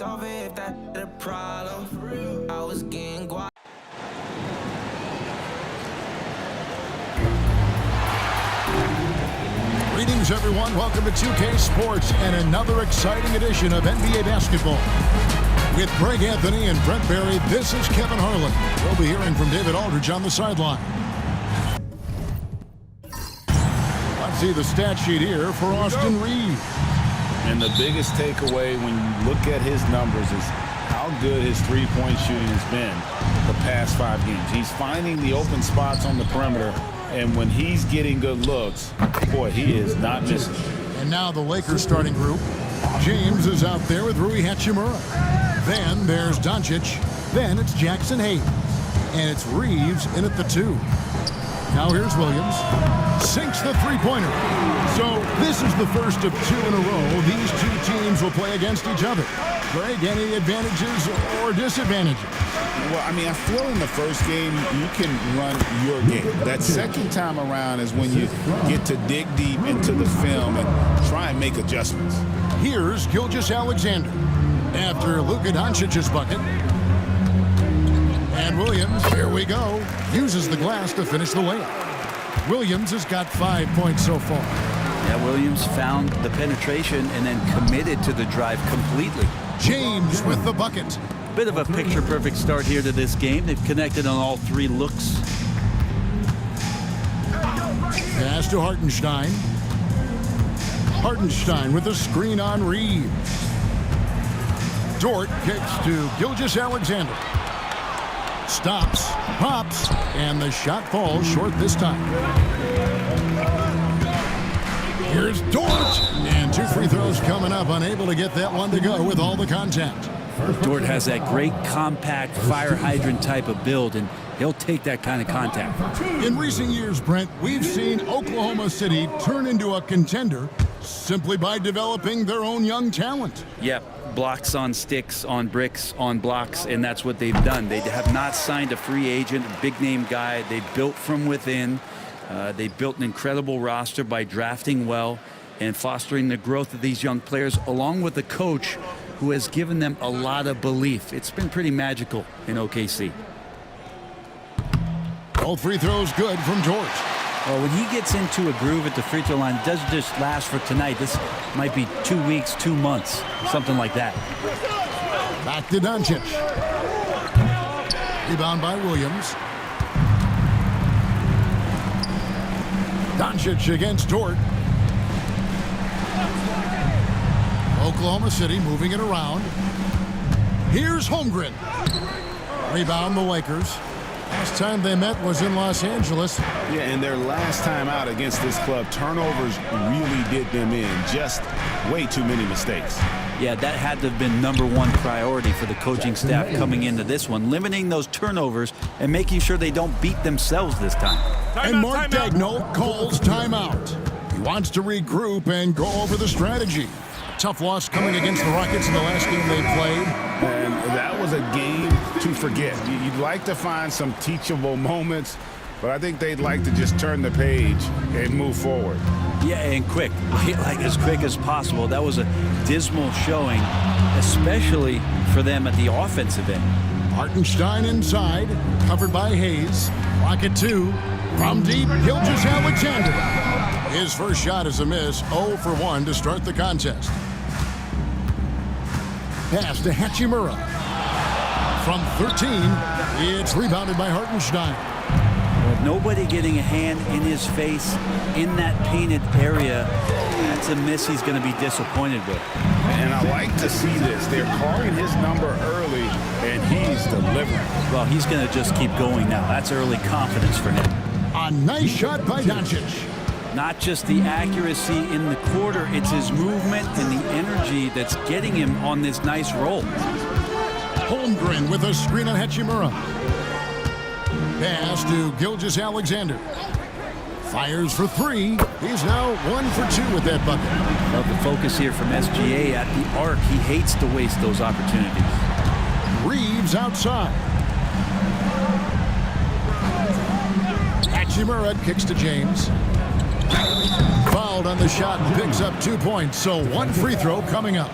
over if that's the problem. I was getting guap. Greetings, everyone. Welcome to 2K Sports and another exciting edition of NBA basketball. With Greg Anthony and Brent Barry, this is Kevin Harlan. We'll be hearing from David Aldridge on the sideline. Let's see the stat sheet here for Austin Reeves. And the biggest takeaway when you look at his numbers is how good his three-point shooting has been the past 5 games. He's finding the open spots on the perimeter, and when he's getting good looks, boy, he is not missing. And now the Lakers starting group. James is out there with Rui Hachimura. Then there's Doncic. Then it's Jackson Hayes. And it's Reeves in at the 2. Now here's Williams. Sinks the three-pointer. So this is the first of 2 in a row. These two teams will play against each other. Greg, any advantages or disadvantages? Well, I mean, I feel in the first game, you can run your game. That second time around is when you get to dig deep into the film and try and make adjustments. Here's Gilgeous-Alexander after Luka Doncic's bucket. And Williams, here we go, uses the glass to finish the layup. Williams has got 5 points so far. Yeah, Williams found the penetration and then committed to the drive completely. James with the bucket. Bit of a picture-perfect start here to this game. They've connected on all 3 looks. Pass to Hartenstein. Hartenstein with a screen on Reeves. Dort kicks to Gilgeous-Alexander. Stops, pops, and the shot falls short this time. Here's Dort, and 2 free throws coming up, unable to get that one to go with all the contact. Dort has that great compact fire hydrant type of build, and he'll take that kind of contact. In recent years, Brent, we've seen Oklahoma City turn into a contender simply by developing their own young talent. Yep. Blocks on sticks, on bricks, on blocks, and that's what they've done. They have not signed a free agent, a big-name guy. They built from within. They built an incredible roster by drafting well and fostering the growth of these young players, along with a coach who has given them a lot of belief. It's been pretty magical in OKC. All free throws good from George. Well, when he gets into a groove at the free throw line, it doesn't just last for tonight. This might be 2 weeks, 2 months, something like that. Back to Doncic. Rebound by Williams. Doncic against Dort. Oklahoma City moving it around. Here's Holmgren. Rebound the Lakers. Last time they met was in Los Angeles. Yeah, and their last time out against this club, turnovers really did them in. Just way too many mistakes. Yeah, that had to have been #1 priority for the coaching staff coming into this one, limiting those turnovers and making sure they don't beat themselves this time. And Mark Daigneault calls timeout. He wants to regroup and go over the strategy. Tough loss coming against the Rockets in the last game they played. And that was a game to forget. You'd like to find some teachable moments, but I think they'd like to just turn the page and move forward. Yeah, and quick, like as quick as possible. That was a dismal showing, especially for them at the offensive end. Hartenstein inside, covered by Hayes. Rocket 2, from deep, Gilgeous-Alexander. His first shot is a miss, 0 for 1 to start the contest. Pass to Hachimura. From 13, it's rebounded by Hartenstein. With nobody getting a hand in his face in that painted area, that's a miss he's going to be disappointed with. And I like to see this. They're calling his number early, and he's delivering. Well, he's going to just keep going now. That's early confidence for him. A nice shot by Doncic. Not just the accuracy in the quarter, it's his movement and the energy that's getting him on this nice roll. Holmgren with a screen on Hachimura. Pass to Gilgeous-Alexander. Fires for 3. He's now 1 for 2 with that bucket. Love the focus here from SGA at the arc. He hates to waste those opportunities. Reeves outside. Hachimura kicks to James. Fouled on the shot and picks up 2 points, so 1 free throw coming up.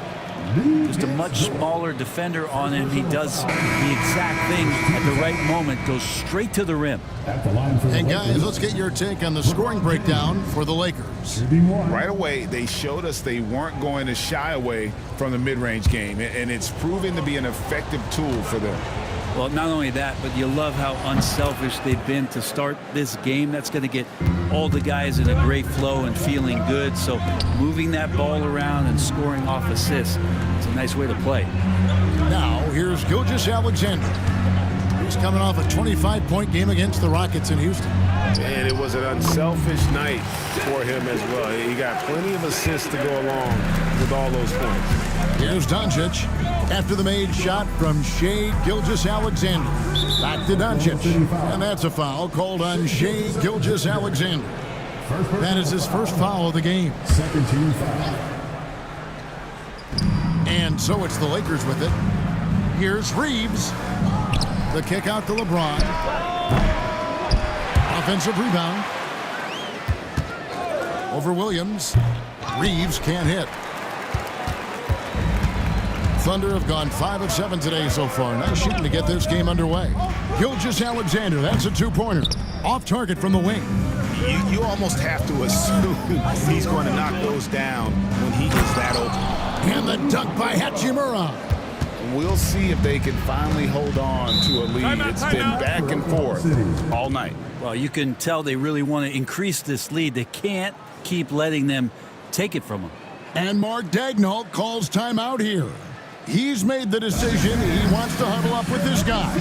Just a much smaller defender on him. He does the exact thing at the right moment, goes straight to the rim. And guys, let's get your take on the scoring breakdown for the Lakers. Right away, they showed us they weren't going to shy away from the mid-range game, and it's proving to be an effective tool for them. Well, not only that, but you love how unselfish they've been to start this game. That's going to get all the guys in a great flow and feeling good. So moving that ball around and scoring off assists, it's a nice way to play. Now, here's Gilgeous-Alexander. He's coming off a 25-point game against the Rockets in Houston. And it was an unselfish night for him as well. He got plenty of assists to go along with all those points. Here's Doncic after the made shot from Shai Gilgeous-Alexander. Back to Doncic. And that's a foul called on Shai Gilgeous-Alexander. That is his first foul of the game. Second team foul. And so it's the Lakers with it. Here's Reeves. The kick out to LeBron. Offensive rebound. Over Williams. Reeves can't hit. Thunder have gone 5 of 7 today so far. Nice shooting to get this game underway. Gilgeous-Alexander, that's a two-pointer. Off target from the wing. You almost have to assume he's going to knock those down when he is that open. And the dunk by Hachimura. We'll see if they can finally hold on to a lead. It's been back and forth all night. Well, you can tell they really want to increase this lead. They can't keep letting them take it from them. And Mark Daigneault calls timeout here. He's made the decision. He wants to huddle up with this guy.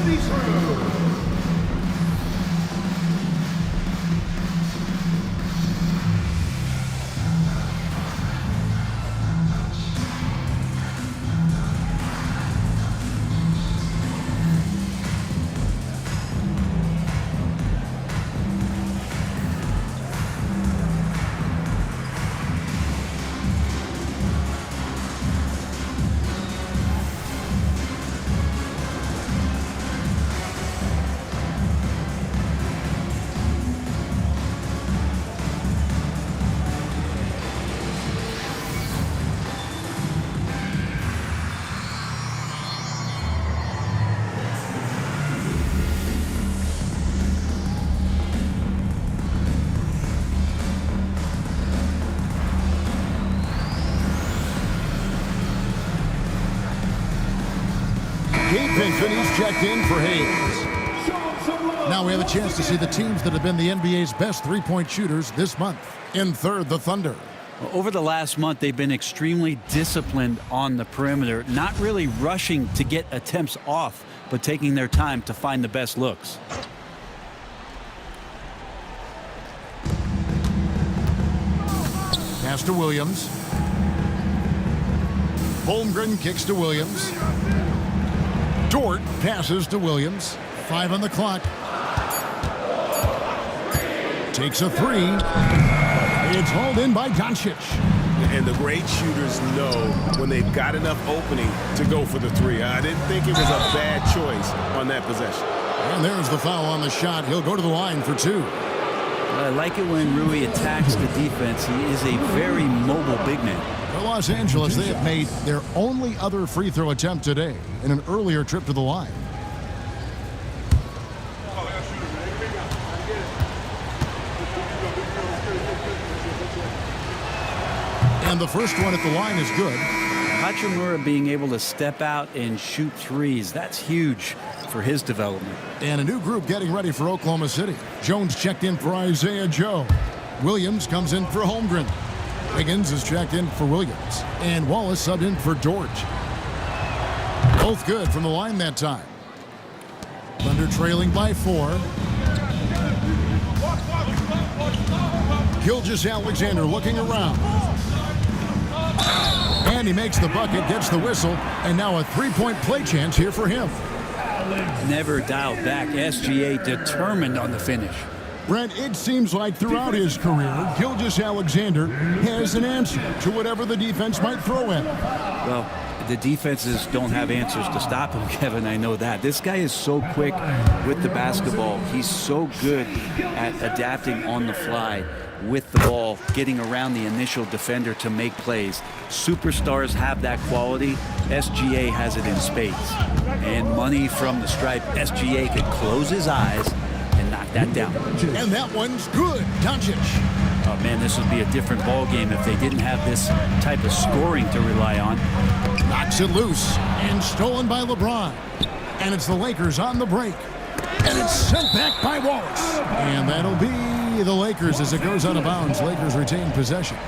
Gabe Vincent checked in for Hayes. Now we have a chance to see the teams that have been the NBA's best three-point shooters this month. In third, the Thunder. Over the last month, they've been extremely disciplined on the perimeter, not really rushing to get attempts off, but taking their time to find the best looks. Pass to Williams. Holmgren kicks to Williams. Dort passes to Williams. 5 on the clock. Takes a three. It's hauled in by Doncic. And the great shooters know when they've got enough opening to go for the three. I didn't think it was a bad choice on that possession. And there's the foul on the shot. He'll go to the line for 2. I like it when Rui attacks the defense. He is a very mobile big man. For Los Angeles, they have made their only other free throw attempt today in an earlier trip to the line. And the first one at the line is good. Hachimura being able to step out and shoot threes, that's huge for his development. And a new group getting ready for Oklahoma City. Jones checked in for Isaiah Joe. Williams comes in for Holmgren. Higgins is checked in for Williams. And Wallace subbed in for George. Both good from the line that time. Thunder trailing by 4. Gilgeous-Alexander looking around. And he makes the bucket, gets the whistle, and now a three-point play chance here for him. Never dialed back. SGA determined on the finish. Brent, it seems like throughout his career, Gilgeous-Alexander has an answer to whatever the defense might throw at him. Well, The defenses don't have answers to stop him, Kevin. I know that. This guy is so quick with the basketball. He's so good at adapting on the fly with the ball, getting around the initial defender to make plays. Superstars have that quality. SGA has it in spades. And money from the stripe. SGA could close his eyes and knock that down. And that one's good. Doncic. Oh, man, this would be a different ball game if they didn't have this type of scoring to rely on. Knocks it loose and stolen by LeBron. And it's the Lakers on the break. And it's sent back by Wallace. And that'll be the Lakers as it goes out of bounds. Lakers retain possession.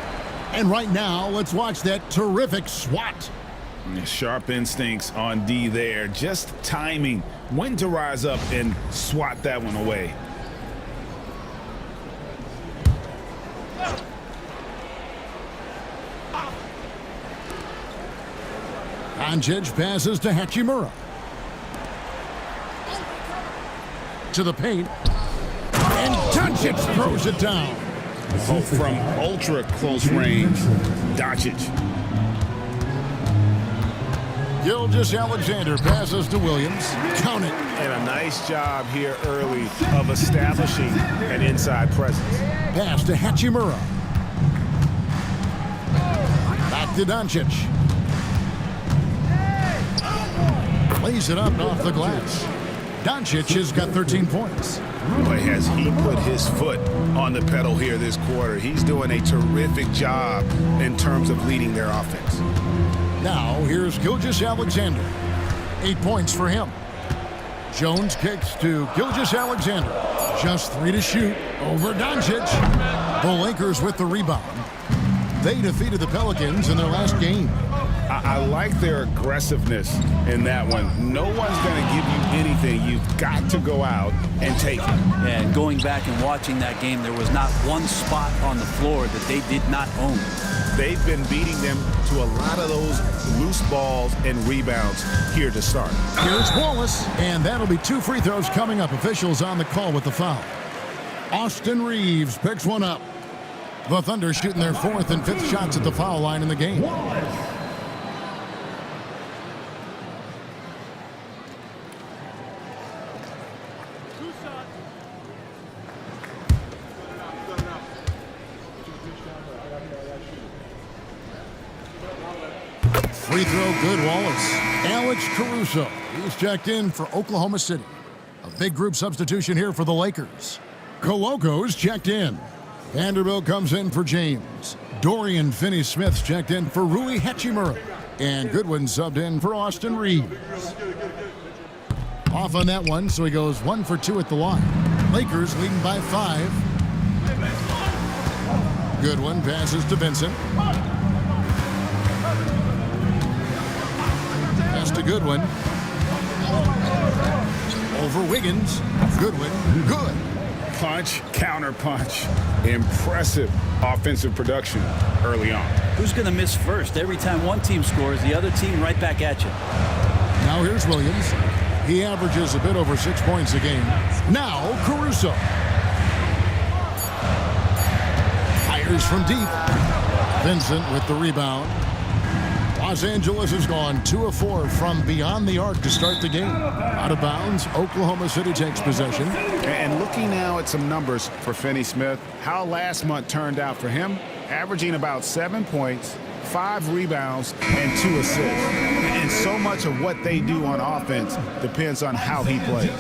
And right now, let's watch that terrific swat. Sharp instincts on D there. Just timing when to rise up and swat that one away. Doncic passes to Hachimura. To the paint. And Doncic throws it down. Oh, from ultra close range, Doncic. Gilgeous-Alexander passes to Williams. Count it. And a nice job here early of establishing an inside presence. Pass to Hachimura. Back to Doncic. Lays it up off the glass. Doncic has got 13 points. Boy, has he put his foot on the pedal here this quarter. He's doing a terrific job in terms of leading their offense. Now, here's Gilgeous-Alexander. 8 points for him. Jones kicks to Gilgeous-Alexander. Just 3 to shoot over Doncic. The Lakers with the rebound. They defeated the Pelicans in their last game. I like their aggressiveness in that one. No one's going to give you anything. You've got to go out and take it. And going back and watching that game, there was not one spot on the floor that they did not own. They've been beating them to a lot of those loose balls and rebounds here to start. Here's Wallace, and that'll be 2 free throws coming up. Officials on the call with the foul. Austin Reeves picks one up. The Thunder shooting their 4th and 5th shots at the foul line in the game. Free throw good, Wallace. Alex Caruso. He's checked in for Oklahoma City. A big group substitution here for the Lakers. Coloco's checked in. Vanderbilt comes in for James. Dorian Finney-Smith's checked in for Rui Hachimura. And Goodwin subbed in for Austin Reeves. Off on that one, so he goes 1 for 2 at the line. Lakers leading by 5. Goodwin passes to Vincent. Pass to Goodwin. Over Wiggins. Goodwin. Good. Punch, counter punch. Impressive offensive production early on. Who's going to miss first? Every time one team scores, the other team right back at you. Now here's Williams. He averages a bit over 6 points a game. Now Caruso. Fires from deep. Vincent with the rebound. Los Angeles has gone 2 of 4 from beyond the arc to start the game. Out of bounds, Oklahoma City takes possession. And looking now at some numbers for Finney-Smith, how last month turned out for him, averaging about 7 points, 5 rebounds, and 2 assists. And so much of what they do on offense depends on how he plays.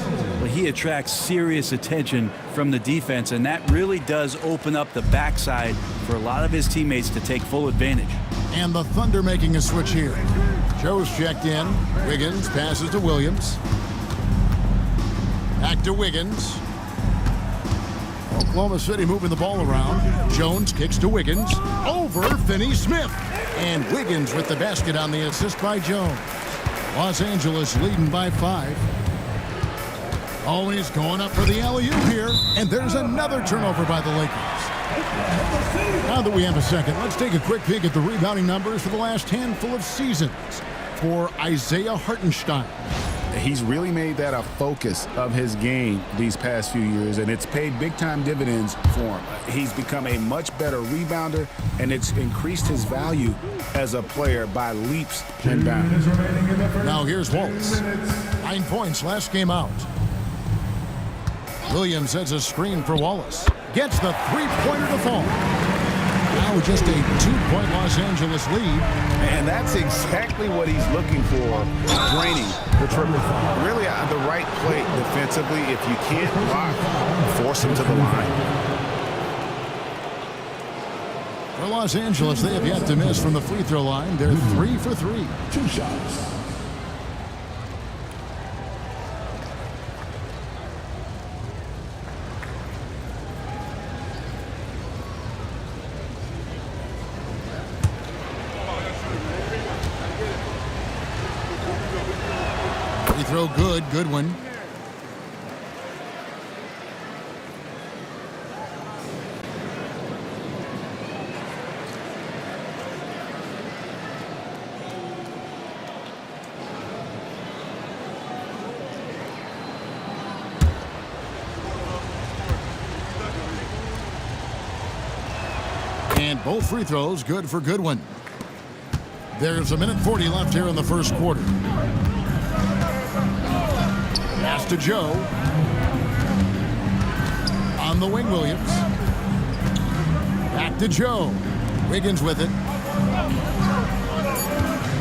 Well, he attracts serious attention from the defense, and that really does open up the backside for a lot of his teammates to take full advantage. And the Thunder making a switch here. Joe's checked in. Wiggins passes to Williams. Back to Wiggins. Oklahoma City moving the ball around. Jones kicks to Wiggins. Over Finney-Smith. And Wiggins with the basket on the assist by Jones. Los Angeles leading by 5. Always going up for the alley-oop here. And there's another turnover by the Lakers. Now that we have a second, let's take a quick peek at the rebounding numbers for the last handful of seasons for Isaiah Hartenstein. He's really made that a focus of his game these past few years, and it's paid big-time dividends for him. He's become a much better rebounder, and it's increased his value as a player by leaps and bounds. Now here's Wallace. 9 points last game out. Williams sets a screen for Wallace. Gets the three-pointer to fall. Now just a 2-point Los Angeles lead. And that's exactly what he's looking for, draining the triple. Really the right play defensively. If you can't block, force him to the line. For Los Angeles, they have yet to miss from the free throw line. They're 3 for 3. 2 shots. Free throw good. Good one. And both free throws good for Goodwin. There's 1:40 left here in the first quarter. Pass to Joe. On the wing, Williams. Back to Joe. Wiggins with it.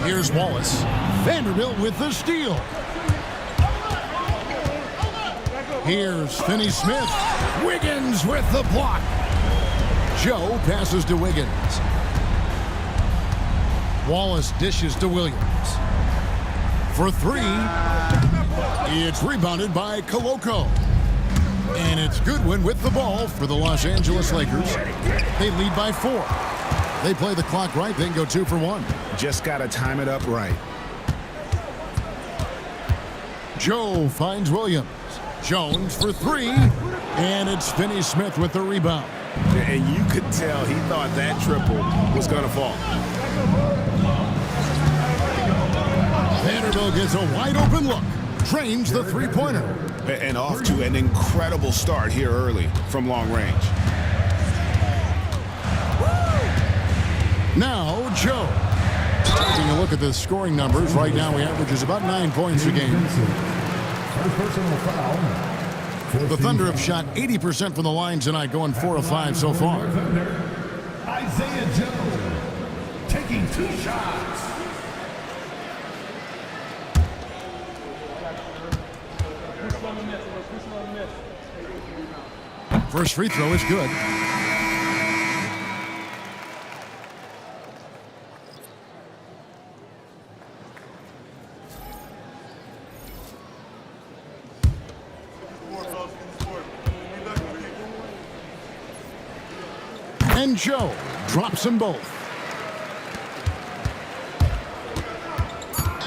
Here's Wallace. Vanderbilt with the steal. Here's Finney-Smith. Wiggins with the block. Joe passes to Wiggins. Wallace dishes to Williams. For 3. It's rebounded by Koloko. And it's Goodwin with the ball for the Los Angeles Lakers. They lead by 4. They play the clock right. They can go 2 for 1. Just got to time it up right. Joe finds Williams. Jones for 3. And it's Finney-Smith with the rebound. And you could tell he thought that triple was going to fall. Vanderbilt gets a wide open look. Drains the three-pointer. And off to an incredible start here early from long range. Now Joe. Taking a look at the scoring numbers. Right now he averages about 9 points a game. The Thunder have shot 80% from the line tonight, going 4 of 5 so far. Isaiah Joe taking 2 shots. First free throw is good. And Joe drops them both.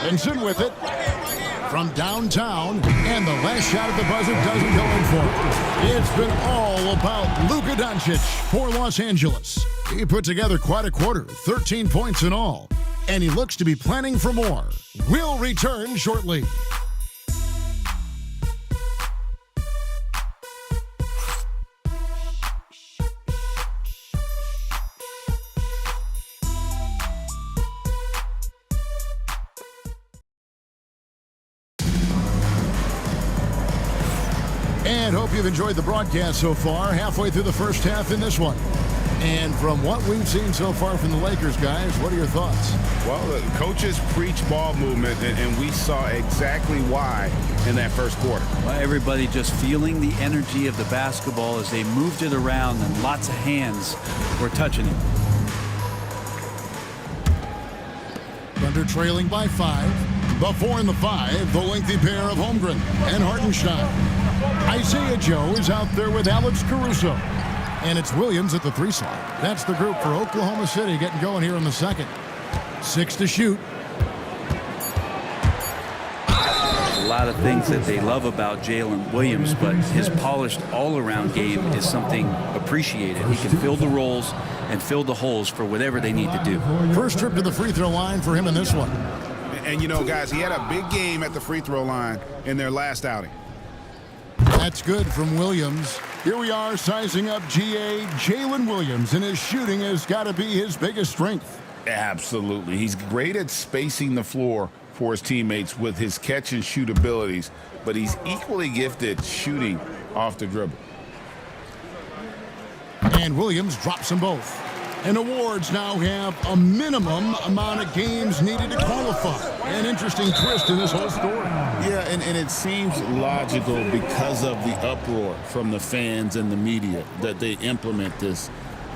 Benson with it from downtown, and the last shot at the buzzer doesn't go in for it. It's been all about Luka Doncic for Los Angeles. He put together quite a quarter, 13 points in all, and he looks to be planning for more. We'll return shortly. And hope you've enjoyed the broadcast so far. Halfway through the first half in this one. And from what we've seen so far from the Lakers, guys, what are your thoughts? Well, the coaches preach ball movement, and we saw exactly why in that first quarter. Well, everybody just feeling the energy of the basketball as they moved it around, and lots of hands were touching it. Thunder trailing by 5. The 4 and the 5, the lengthy pair of Holmgren and Hartenstein. Isaiah Joe is out there with Alex Caruso. And it's Williams at the 3 slot. That's the group for Oklahoma City getting going here in the second. 6 to shoot. A lot of things that they love about Jalen Williams, but his polished all-around game is something appreciated. He can fill the roles and fill the holes for whatever they need to do. First trip to the free throw line for him in this one. And you know, guys, he had a big game at the free throw line in their last outing. That's good from Williams. Here we are sizing up GA Jalen Williams, and his shooting has got to be his biggest strength. Absolutely. He's great at spacing the floor for his teammates with his catch and shoot abilities, but he's equally gifted shooting off the dribble. And Williams drops them both. And awards now have a minimum amount of games needed to qualify. An interesting twist in this whole story. Yeah, and it seems logical because of the uproar from the fans and the media that they implement this.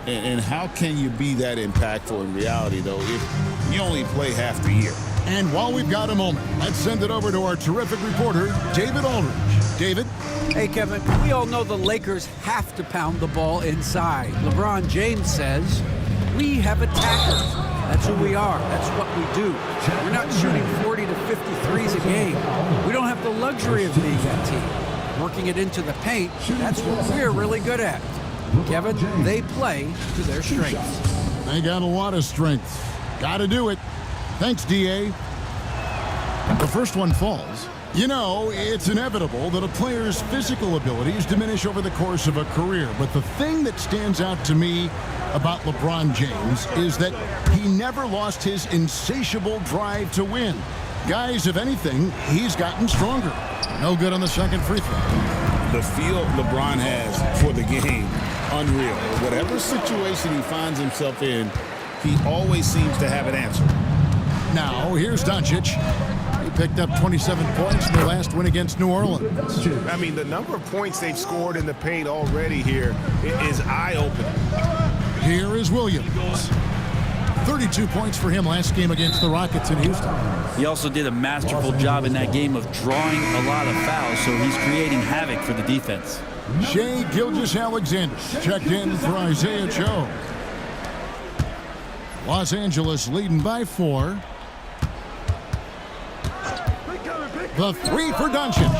And how can you be that impactful in reality, though, if you only play half the year? And while we've got a moment, let's send it over to our terrific reporter, David Aldridge. David? Hey, Kevin, we all know the Lakers have to pound the ball inside. LeBron James says, we have attackers. That's who we are. That's what we do. We're not shooting 40 to 50 threes a game. We don't have the luxury of being that team. Working it into the paint, that's what we're really good at. Kevin, they play to their strengths. They got a lot of strength. Got to do it. Thanks, DA. The first one falls. You know, it's inevitable that a player's physical abilities diminish over the course of a career. But the thing that stands out to me about LeBron James is that he never lost his insatiable drive to win. Guys, if anything, he's gotten stronger. No good on the second free throw. The feel LeBron has for the game, unreal. Whatever situation he finds himself in, he always seems to have an answer. Now, here's Doncic. He picked up 27 points in their last win against New Orleans. I mean, the number of points they've scored in the paint already here is eye-opening. Here is Williams. 32 points for him last game against the Rockets in Houston. He also did a masterful job in that game of drawing a lot of fouls, so he's creating havoc for the defense. Shai Gilgeous-Alexander checked in for Isaiah Joe. Los Angeles leading by 4. The three for Doncic.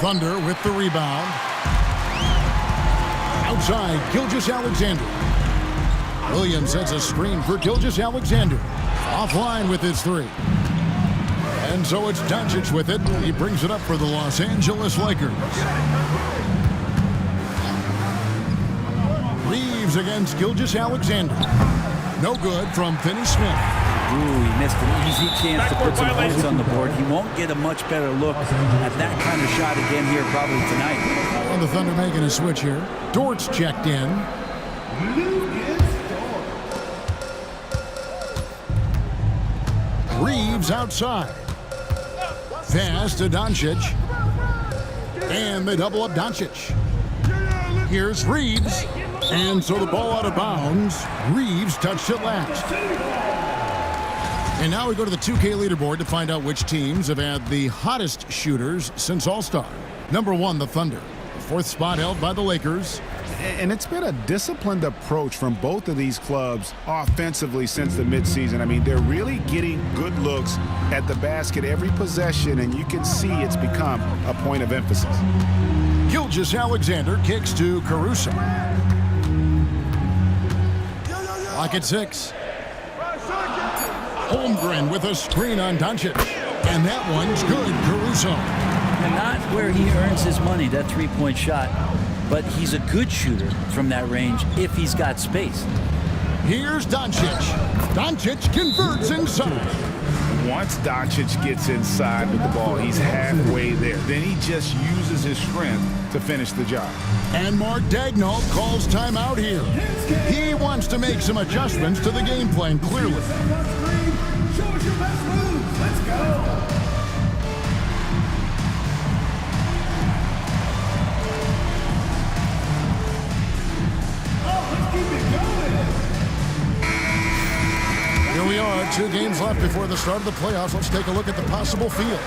Thunder with the rebound. Outside, Gilgeous-Alexander. Williams sets a screen for Gilgeous-Alexander. Offline with his three. And so it's Doncic with it. He brings it up for the Los Angeles Lakers. Reeves against Gilgeous-Alexander. No good from Finney Smith. Ooh, he missed an easy chance to put some points on the board. He won't get a much better look at that kind of shot again here probably tonight. And the Thunder making a switch here. Dort's checked in. Reeves outside. Pass to Doncic. And they double up Doncic. Here's Reeves. And so the ball out of bounds. Reeves touched it last. And now we go to the 2K leaderboard to find out which teams have had the hottest shooters since All-Star. Number 1, the Thunder. The 4th spot held by the Lakers. And it's been a disciplined approach from both of these clubs offensively since the midseason. I mean, they're really getting good looks at the basket every possession, and you can see it's become a point of emphasis. Gilgeous-Alexander kicks to Caruso. Lock at 6. Holmgren with a screen on Doncic. And that one's good, Caruso. And not where he earns his money, that three-point shot, but he's a good shooter from that range if he's got space. Here's Doncic. Doncic converts inside. Once Doncic gets inside with the ball, he's halfway there. Then he just uses his strength to finish the job. And Mark Daigneault calls timeout here. He wants to make some adjustments to the game plan, clearly. Show us your best moves. Let's go. Here we are, 2 games left before the start of the playoffs. Let's take a look at the possible field.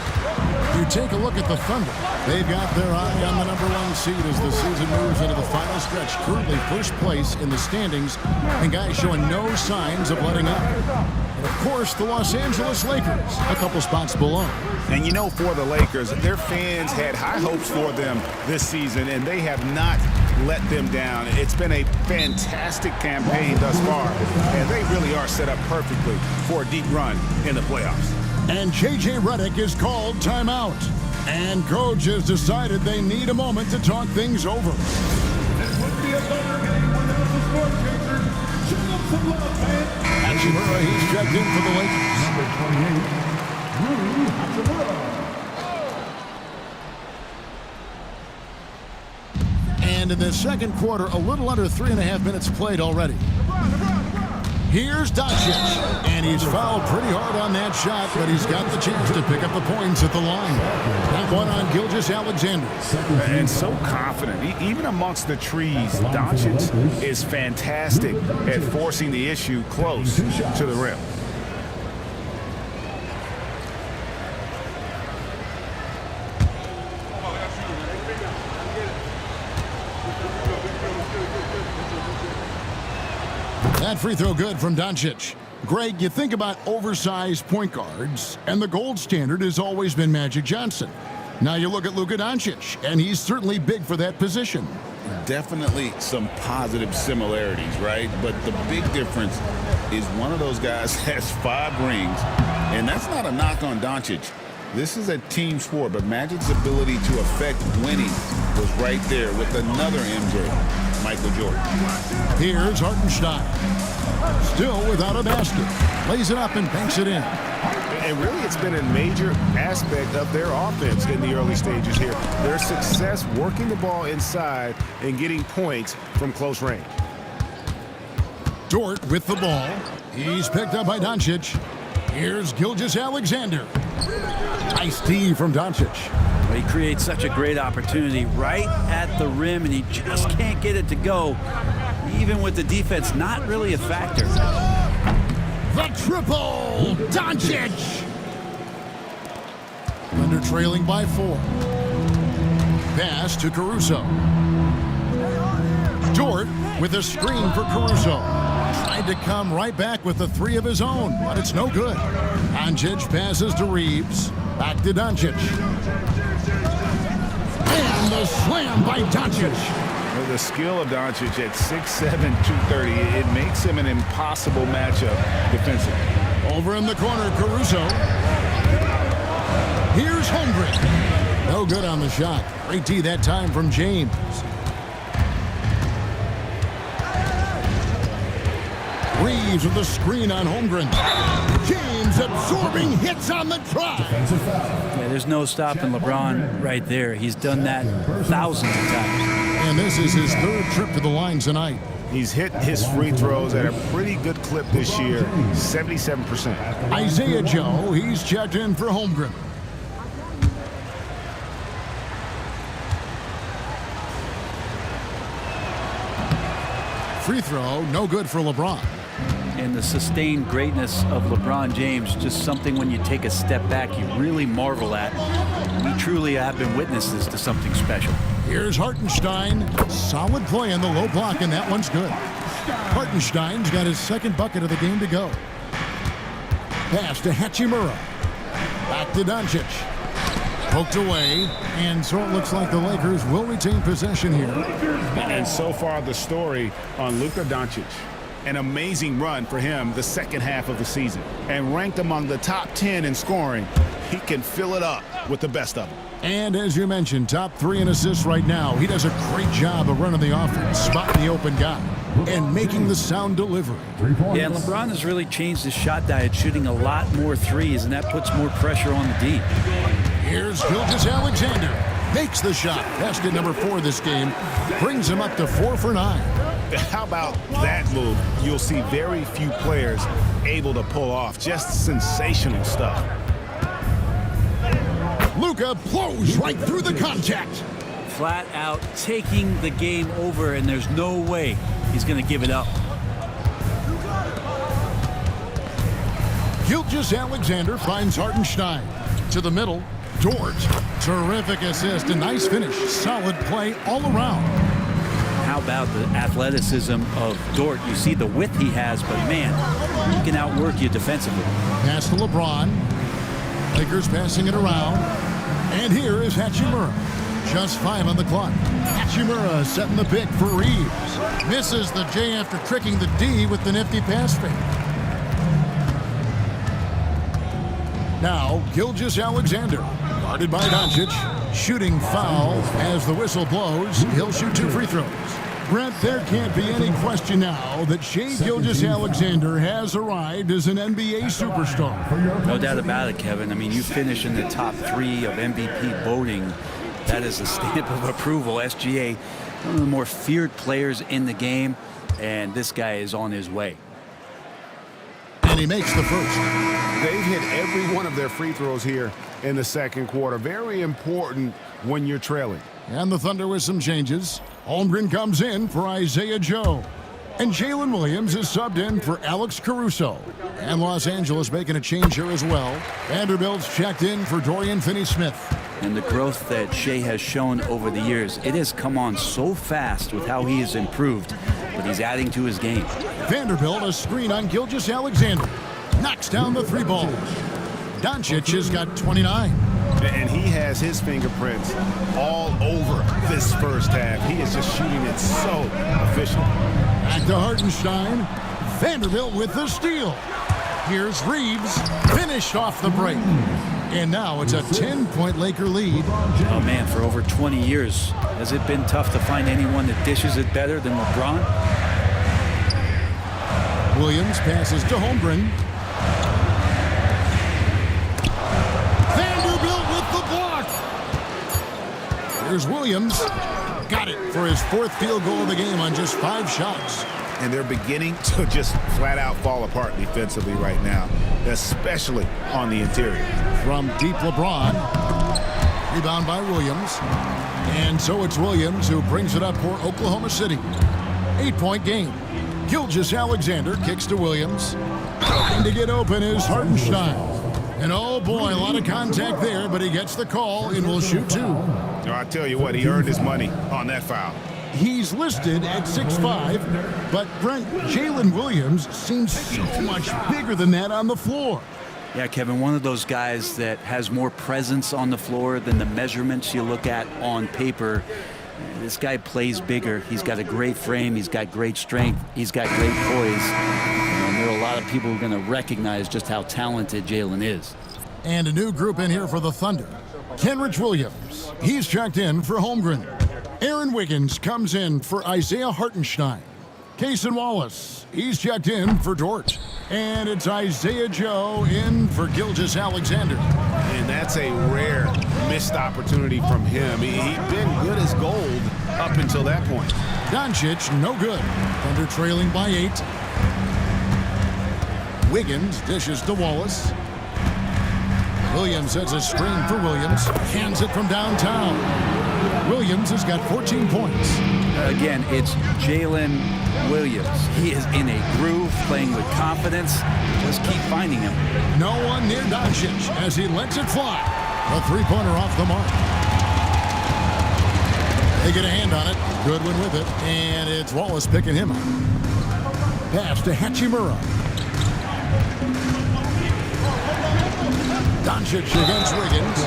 You take a look at the Thunder. They've got their eye on the number 1 seed as the season moves into the final stretch. Currently first place in the standings, and guys showing no signs of letting up. And of course, the Los Angeles Lakers, a couple spots below. And you know, for the Lakers, their fans had high hopes for them this season, and they have not let them down. It's been a fantastic campaign thus far, and they really are set up perfectly for a deep run in the playoffs. And J.J. Redick is called timeout. And coach has decided they need a moment to talk things over. This would be a better game without the score chasers. Show them some love, man. Hachimura, he's checked in for the Lakers. Number 28, Rui Hachimura. And in the second quarter, a little under 3.5 minutes played already. Here's Doncic, and he's fouled pretty hard on that shot, but he's got the chance to pick up the points at the line. That one on Gilgeous-Alexander. And so confident. Even amongst the trees, Doncic is fantastic at forcing the issue close to the rim. That free throw good from Doncic. Greg, you think about oversized point guards, and the gold standard has always been Magic Johnson. Now you look at Luka Doncic, and he's certainly big for that position. Definitely some positive similarities, right? But the big difference is one of those guys has 5 rings, and that's not a knock on Doncic. This is a team sport, but Magic's ability to affect winning was right there with another MJ, Michael Jordan. Here's Hartenstein. Still without a basket. Lays it up and banks it in. And really, it's been a major aspect of their offense in the early stages here. Their success working the ball inside and getting points from close range. Dort with the ball. He's picked up by Doncic. Here's Gilgeous-Alexander. Nice D from Doncic. Well, he creates such a great opportunity right at the rim, and he just can't get it to go. Even with the defense not really a factor. The triple! Doncic! Thunder trailing by 4. Pass to Caruso. Dort with a screen for Caruso. Tried to come right back with the 3 of his own, but it's no good. Doncic passes to Reeves. Back to Doncic. And the slam by Doncic. Well, the skill of Doncic at 6'7", 230, it makes him an impossible matchup defensively. Over in the corner, Caruso. Here's Holmgren. No good on the shot. Great D that time from James. Reeves with the screen on Holmgren. James absorbing hits on the drive. Yeah, there's no stopping LeBron right there. He's done that thousands of times. And this is his 3rd trip to the line tonight. He's hit his free throws at a pretty good clip this year, 77%. Isaiah Joe, he's checked in for Holmgren. Free throw, no good for LeBron. And the sustained greatness of LeBron James, just something when you take a step back, you really marvel at. We truly have been witnesses to something special. Here's Hartenstein. Solid play in the low block, and that one's good. Hartenstein's got his 2nd bucket of the game to go. Pass to Hachimura. Back to Doncic. Poked away, and so it looks like the Lakers will retain possession here. And so far, the story on Luka Doncic. An amazing run for him the second half of the season. And ranked among the top 10 in scoring, he can fill it up with the best of them. And as you mentioned, top 3 in assists right now. He does a great job of running the offense, spotting the open guy, and making the sound delivery. Yeah, and LeBron has really changed his shot diet, shooting a lot more threes, and that puts more pressure on the D. Here's Gilgeous-Alexander. Makes the shot. Basket number 4 this game. Brings him up to 4 for 9. How about that move? You'll see very few players able to pull off. Just sensational stuff. Luka blows right through the contact. Flat out taking the game over, and there's no way he's going to give it up. Gilgeous-Alexander finds Hartenstein. To the middle, Dort. Terrific assist, a nice finish. Solid play all around. How about the athleticism of Dort? You see the width he has, but man, he can outwork you defensively. Pass to LeBron. Lakers passing it around. And here is Hachimura. Just 5 on the clock. Hachimura setting the pick for Reeves. Misses the J after tricking the D with the nifty pass fake. Now, Gilgeous-Alexander, guarded by Doncic, shooting foul as the whistle blows. He'll shoot 2 free throws. Brent, there can't be any question now that Shai Gilgeous-Alexander has arrived as an NBA superstar. No doubt about it, Kevin. I mean, you finish in the top 3 of MVP voting. That is a stamp of approval. SGA, one of the more feared players in the game, and this guy is on his way. And he makes the first. They've hit every one of their free throws here in the second quarter. Very important when you're trailing. And the Thunder with some changes. Holmgren comes in for Isaiah Joe. And Jalen Williams is subbed in for Alex Caruso. And Los Angeles making a change here as well. Vanderbilt's checked in for Dorian Finney-Smith. And the growth that Shai has shown over the years, it has come on so fast with how he has improved, but he's adding to his game. Vanderbilt, a screen on Gilgeous-Alexander. Knocks down the 3 ball. Doncic has got 29. And he has his fingerprints all over this first half. He is just shooting it so efficient. Back to Hartenstein. Vanderbilt with the steal. Here's Reeves. Finished off the break. And now it's a 10-point Laker lead. Oh, man, for over 20 years, has it been tough to find anyone that dishes it better than LeBron? Williams passes to Holmgren. Vanderbilt with the block. Here's Williams. Got it for his 4th field goal of the game on just 5 shots. And they're beginning to just flat out fall apart defensively right now, especially on the interior. From deep, LeBron. Rebound by Williams. And so it's Williams who brings it up for Oklahoma City. 8-point game. Gilgeous-Alexander kicks to Williams. And to get open is Hartenstein. And oh boy, a lot of contact there, but he gets the call and will shoot 2. I tell you what, he earned his money on that foul. He's listed at 6'5", but Brent, Jalen Williams seems so much bigger than that on the floor. Yeah, Kevin, one of those guys that has more presence on the floor than the measurements you look at on paper. This guy plays bigger. He's got a great frame. He's got great strength. He's got great poise. And there are a lot of people who are going to recognize just how talented Jalen is. And a new group in here for the Thunder. Kenrich Williams. He's checked in for Holmgren. Aaron Wiggins comes in for Isaiah Hartenstein. Cason Wallace, he's checked in for Dort. And it's Isaiah Joe in for Gilgeous-Alexander. And that's a rare missed opportunity from him. He'd been good as gold up until that point. Doncic, no good. Thunder trailing by 8. Wiggins dishes to Wallace. Williams sets a screen for Williams. Hands it from downtown. Williams has got 14 points. Again, it's Jalen Williams. He is in a groove, playing with confidence. Just keep finding him. No one near Doncic as he lets it fly. A 3-pointer off the mark. They get a hand on it. Goodwin with it. And it's Wallace picking him up. Pass to Hachimura. Doncic against Wiggins.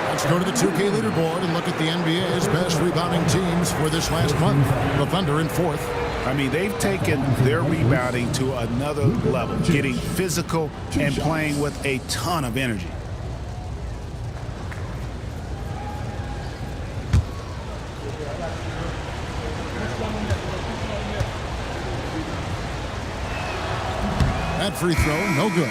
Let's go to the 2K leaderboard and look at the NBA's best rebounding teams for this last month. The Thunder in 4th. I mean, they've taken their rebounding to another level, getting physical and playing with a ton of energy. That free throw, no good.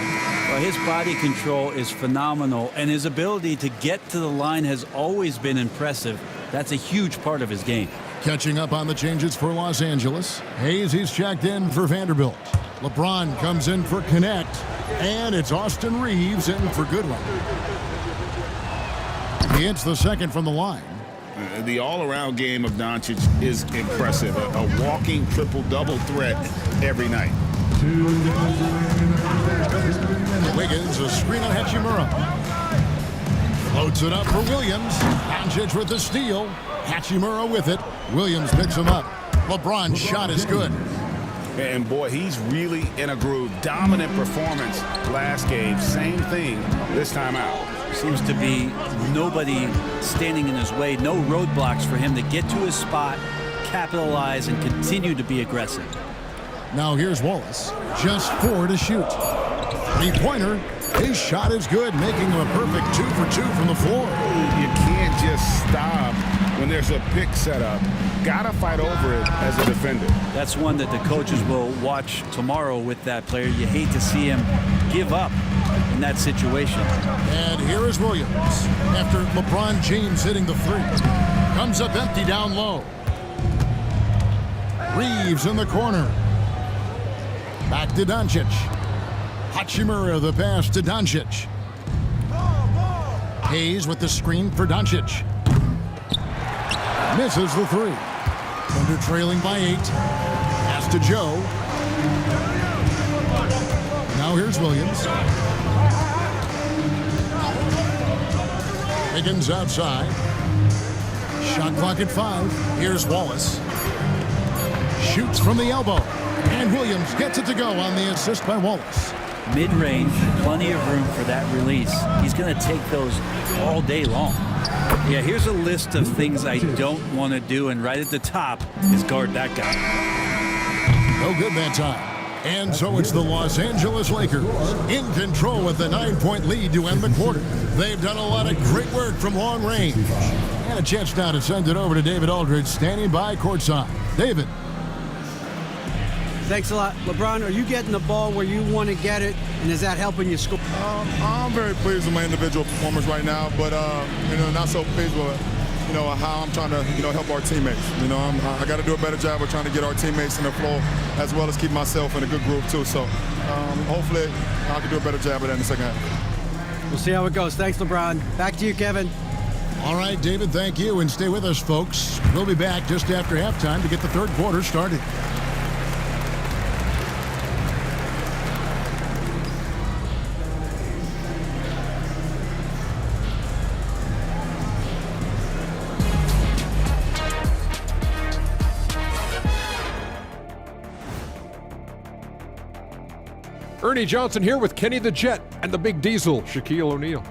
Well, his body control is phenomenal, and his ability to get to the line has always been impressive. That's a huge part of his game. Catching up on the changes for Los Angeles. Hayes, he's checked in for Vanderbilt. LeBron comes in for Connect. And it's Austin Reeves in for Goodwin. He hits the second from the line. The all-around game of Doncic is impressive. A walking triple-double threat every night. Wiggins, a screen on Hachimura. Floats it up for Williams. Doncic with the steal. Hachimura with it. Williams picks him up. LeBron's shot is good. And boy, he's really in a groove. Dominant performance last game. Same thing this time out. Seems to be nobody standing in his way. No roadblocks for him to get to his spot, capitalize, and continue to be aggressive. Now here's Wallace. Just 4 to shoot. 3-pointer. His shot is good, making him a perfect 2 for 2 from the floor. You can't just stop when there's a pick set up. Gotta fight over it as a defender. That's one that the coaches will watch tomorrow with that player. You hate to see him give up in that situation. And here is Williams after LeBron James hitting the 3. Comes up empty down low. Reeves in the corner. Back to Doncic. Hachimura the pass to Doncic. Hayes with the screen for Doncic. Misses the 3. Thunder trailing by 8. Pass to Joe. Now here's Williams. Higgins outside. Shot clock at 5. Here's Wallace. Shoots from the elbow. And Williams gets it to go on the assist by Wallace. Mid-range, plenty of room for that release. He's going to take those all day long. Yeah, here's a list of things I don't want to do, and right at the top is guard that guy. No good that time. And so it's the Los Angeles Lakers in control with the 9-point lead to end the quarter. They've done a lot of great work from long range. And a chance now to send it over to David Aldridge, standing by courtside. David. Thanks a lot. LeBron, are you getting the ball where you want to get it, and is that helping you score? I'm very pleased with my individual performance right now, but not so pleased with how I'm trying to help our teammates. I got to do a better job of trying to get our teammates in the flow, as well as keep myself in a good group too. So hopefully I can do a better job of that in the second half. We'll see how it goes. Thanks, LeBron. Back to you, Kevin. All right, David, thank you, and stay with us, folks. We'll be back just after halftime to get the third quarter started. Ernie Johnson here with Kenny the Jet and the Big Diesel, Shaquille O'Neal.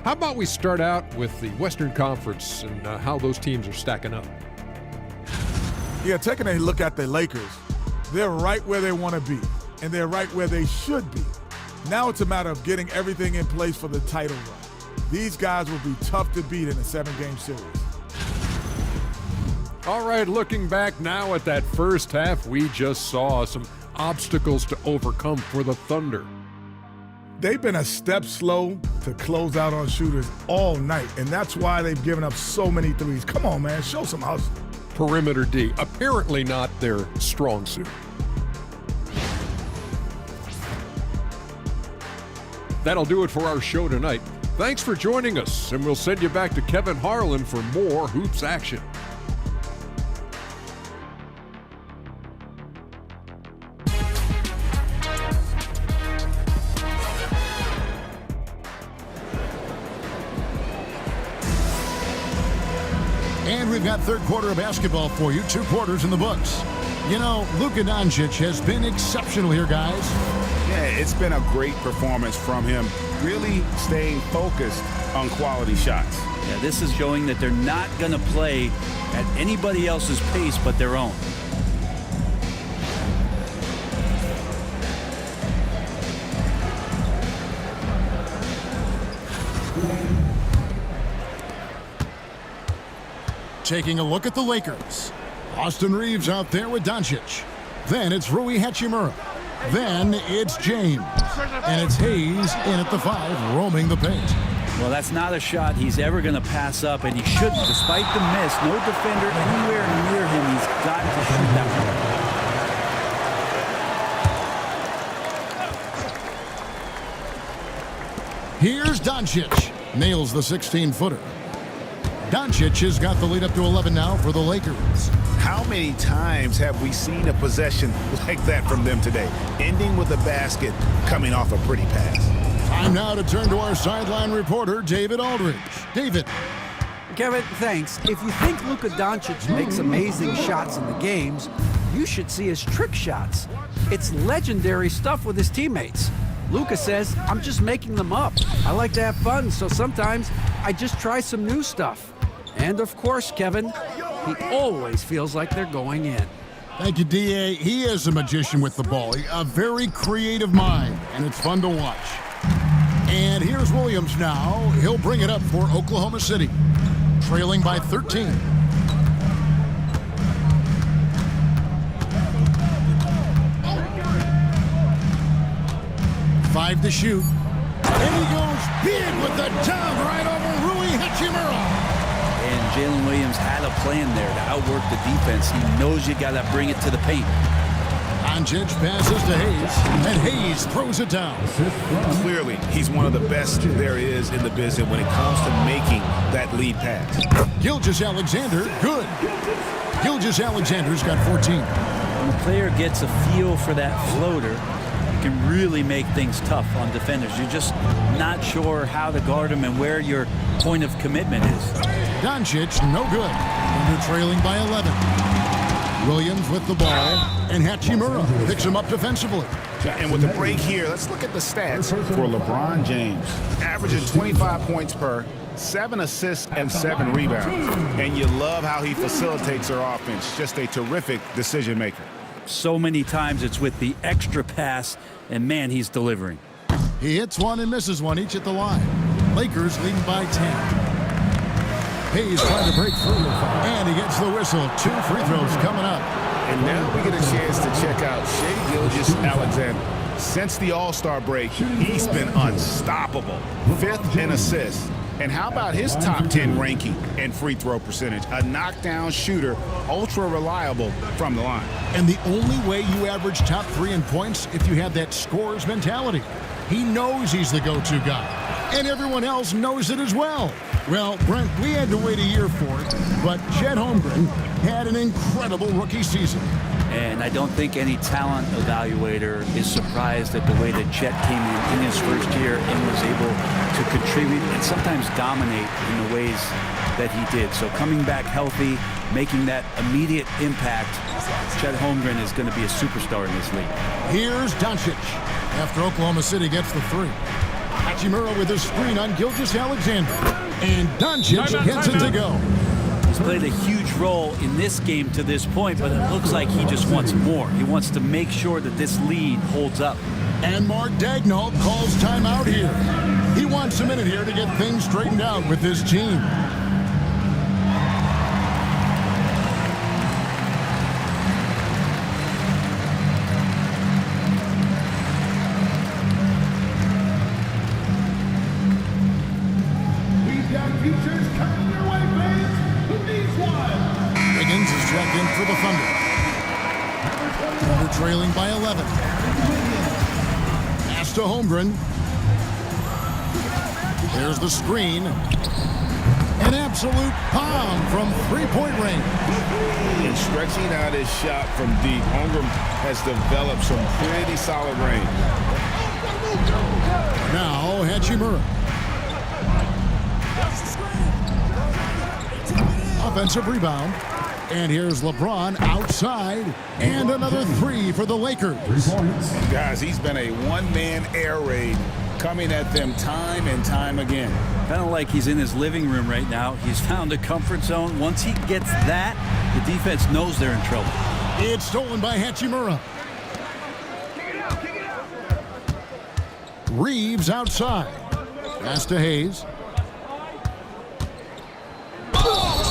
How about we start out with the Western Conference and how those teams are stacking up? Yeah, taking a look at the Lakers, they're right where they want to be, and they're right where they should be. Now it's a matter of getting everything in place for the title run. These guys will be tough to beat in a 7-game series. All right, looking back now at that first half, we just saw some obstacles to overcome for the Thunder. They've been a step slow to close out on shooters all night, and that's why they've given up so many threes. Come on, man, show some hustle. Perimeter D, apparently not their strong suit. That'll do it for our show tonight. Thanks for joining us, and we'll send you back to Kevin Harlan for more hoops action. And we've got third quarter of basketball for you, 2 quarters in the books. Luka Doncic has been exceptional here, guys. Yeah, it's been a great performance from him, really staying focused on quality shots. Yeah, this is showing that they're not going to play at anybody else's pace but their own. Taking a look at the Lakers. Austin Reeves out there with Doncic. Then it's Rui Hachimura. Then it's James. And it's Hayes in at the 5, roaming the paint. Well, that's not a shot he's ever going to pass up, and he shouldn't. Despite the miss, no defender anywhere near him. He's got to shoot that one. Here's Doncic. Nails the 16-footer. Doncic has got the lead up to 11 now for the Lakers. How many times have we seen a possession like that from them today, ending with a basket coming off a pretty pass? Time now to turn to our sideline reporter, David Aldridge. David. Kevin, thanks. If you think Luka Doncic makes amazing shots in the games, you should see his trick shots. It's legendary stuff with his teammates. Luka says, I'm just making them up. I like to have fun, so sometimes I just try some new stuff. And of course, Kevin, he always feels like they're going in. Thank you, D.A. He is a magician with the ball. A very creative mind, and it's fun to watch. Here's Williams now. He'll bring it up for Oklahoma City, trailing by 13. Five to shoot. And he goes big with the dunk right over Rui Hachimura. And Jalen Williams had a plan there to outwork the defense. He knows you got to bring it to the paint. Doncic passes to Hayes, and Hayes throws it down. Clearly, he's one of the best there is in the business when it comes to making that lead pass. Gilgeous-Alexander, good. Gilgeous-Alexander's got 14. When the player gets a feel for that floater, it can really make things tough on defenders. You're just not sure how to guard him and where your point of commitment is. Doncic, no good. Thunder trailing by 11. Williams with the ball, and Hachimura picks him up defensively. And with the break here, let's look at the stats For LeBron James, averaging 25 points per, 7 assists and 7 rebounds. And you love how he facilitates their offense. Just a terrific decision maker. So many times it's with the extra pass, and man, he's delivering. He hits one and misses one, each at the line. Lakers leading by 10. Hayes trying to break through, and he gets the whistle. 2 free throws coming up. And now we get a chance to check out Shai Gilgeous-Alexander. Since the All-Star break, he's been unstoppable. 5th in assists. And how about his top 10 ranking and free throw percentage? A knockdown shooter, ultra reliable from the line. And the only way you average top 3 in points if you have that scorer's mentality. He knows he's the go-to guy, and everyone else knows it as well. Well, Brent, we had to wait a year for it, but Chet Holmgren had an incredible rookie season. And I don't think any talent evaluator is surprised at the way that Chet came in his first year and was able to contribute and sometimes dominate in the ways that he did. So coming back healthy, making that immediate impact, Chet Holmgren is going to be a superstar in this league. Here's Doncic after Oklahoma City gets the 3. Hachimura with a screen on Gilgeous-Alexander, and Doncic gets it to go. He's played a huge role in this game to this point, but it looks like he just wants more. He wants to make sure that this lead holds up. And Mark Daigneault calls timeout here. He wants a minute here to get things straightened out with his team. For the Thunder. Thunder trailing by 11. Pass to Holmgren. There's the screen. An absolute bomb from three-point range. in stretching out his shot from deep, Holmgren has developed some pretty solid range. Now Hachimura. Offensive rebound. And here's LeBron outside. And another three for the Lakers. Guys, he's been a one-man air raid coming at them time and time again. Kind of like he's in his living room right now. He's found a comfort zone. Once he gets that, the defense knows they're in trouble. It's stolen by Hachimura. Reeves outside. Pass to Hayes.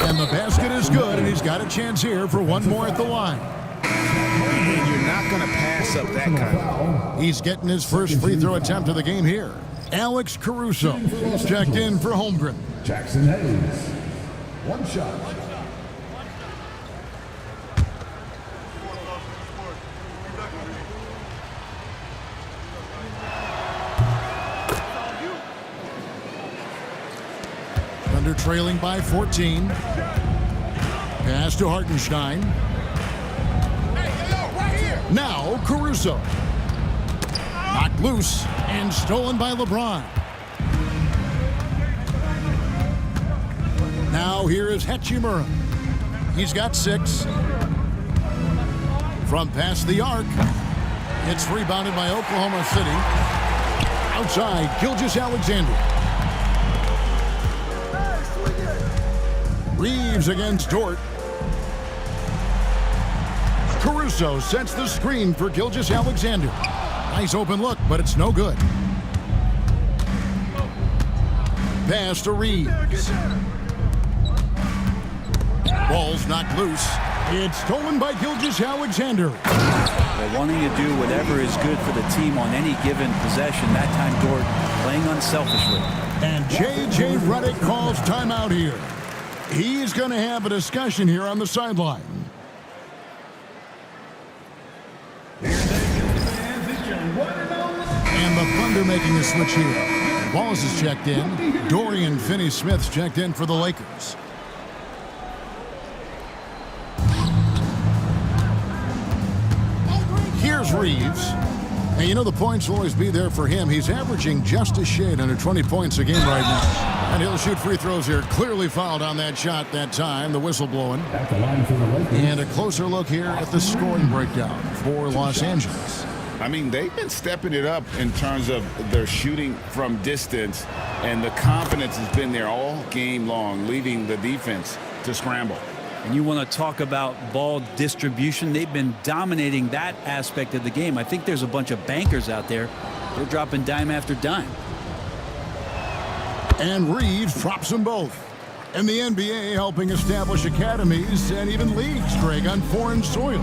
And the basket is good, and he's got a chance here for one more at the line. And you're not going to pass up that kind of. He's getting his first free throw attempt of the game here. Alex Caruso is checked in for Holmgren. Jackson Hayes, one shot. Thunder trailing by 14. Pass to Hartenstein. Now Caruso. Knocked loose and stolen by LeBron. Now here is Hachimura. He's got 6. From past the arc. It's rebounded by Oklahoma City. Outside, Gilgeous-Alexander. Reeves against Dort. Caruso sets the screen for Gilgeous-Alexander. Nice open look, but it's no good. Pass to Reeves. Ball's knocked loose. It's stolen by Gilgeous-Alexander. They're wanting to do whatever is good for the team on any given possession. That time, Dort playing unselfishly. And J.J. Redick calls timeout here. He's going to have a discussion here on the sideline. And the Thunder making a switch here. Wallace is checked in. Dorian Finney-Smith's checked in for the Lakers. Here's Reeves. And you know the points will always be there for him. He's averaging just a shade under 20 points a game right now. And he'll shoot free throws here. Clearly fouled on that shot that time. The whistle blowing. And a closer look here at the scoring breakdown for Los Angeles. I mean, they've been stepping it up in terms of their shooting from distance, and the confidence has been there all game long, leaving the defense to scramble. And you want to talk about ball distribution. They've been dominating that aspect of the game. I think there's a bunch of bankers out there. They're dropping dime after dime. And Reeves drops them both. And the NBA helping establish academies and even leagues, Greg, on foreign soil.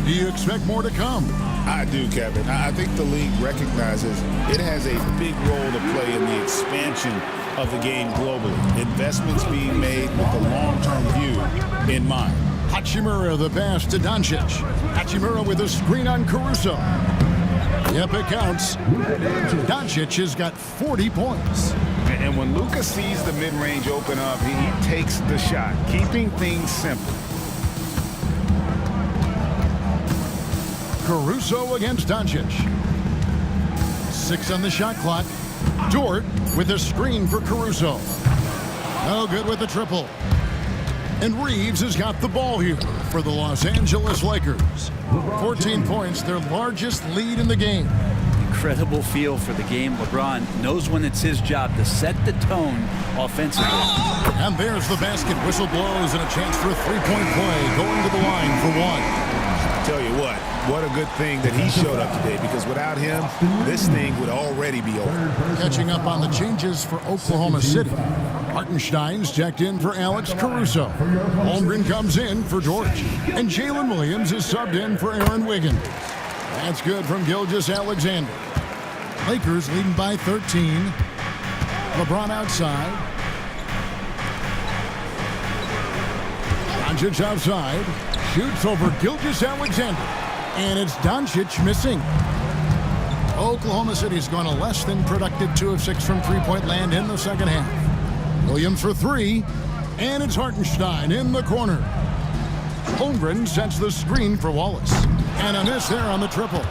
Do you expect more to come? I do, Kevin. I think the league recognizes it has a big role to play in the expansion of the game globally. Investments being made with the long-term view in mind. Hachimura the pass to Doncic. Hachimura with a screen on Caruso. Yep, it counts. Doncic has got 40 points. And when Luka sees the mid-range open up, he takes the shot, keeping things simple. Caruso against Doncic. 6 on the shot clock. Dort with a screen for Caruso. No good with the triple. And Reeves has got the ball here for the Los Angeles Lakers. 14 points, their largest lead in the game. Incredible feel for the game. LeBron knows when it's his job to set the tone offensively. And there's the basket. Whistle blows and a chance for a three-point play. Going to the line for one. Tell you what a good thing that he showed up today, because without him, this thing would already be over. Catching up on the changes for Oklahoma City. Hartenstein's checked in for Alex Caruso. Holmgren comes in for Dort. And Jalen Williams is subbed in for Aaron Wiggins. That's good from Gilgeous-Alexander. Lakers leading by 13. LeBron outside. Doncic outside. Shoots over Gilgeous-Alexander. And it's Doncic missing. Oklahoma City's gone a less than productive 2 of 6 from three-point land in the second half. Williams for 3. And it's Hartenstein in the corner. Holmgren sets the screen for Wallace. And a miss there on the triple.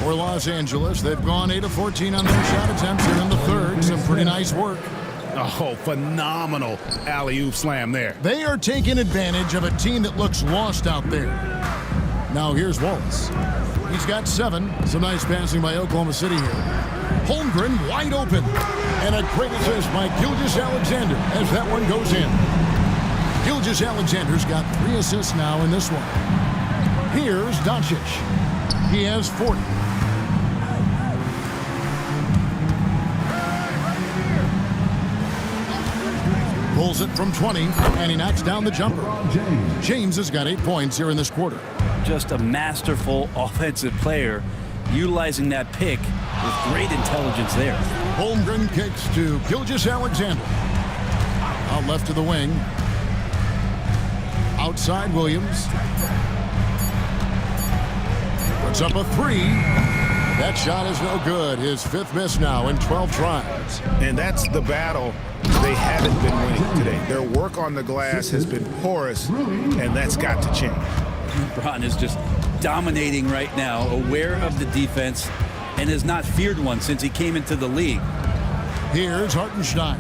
For Los Angeles, they've gone 8 of 14 on their shot attempts here in the third. Some pretty nice work. Oh, phenomenal alley-oop slam there. They are taking advantage of a team that looks lost out there. Now here's Wallace. He's got 7. Some nice passing by Oklahoma City here. Holmgren wide open. And a great assist by Gilgeous-Alexander as that one goes in. Gilgeous-Alexander's got 3 assists now in this one. Here's Doncic. He has 40. Pulls it from 20, and he knocks down the jumper. James has got 8 points here in this quarter. Just a masterful offensive player, utilizing that pick with great intelligence there. Holmgren kicks to Gilgeous-Alexander. Out left to the wing. Outside Williams. Puts up a 3. That shot is no good. His 5th miss now in 12 tries. And that's the battle they haven't been winning today. Their work on the glass has been porous, and that's got to change. LeBron is just dominating right now, aware of the defense, and has not feared one since he came into the league. Here's Hartenstein.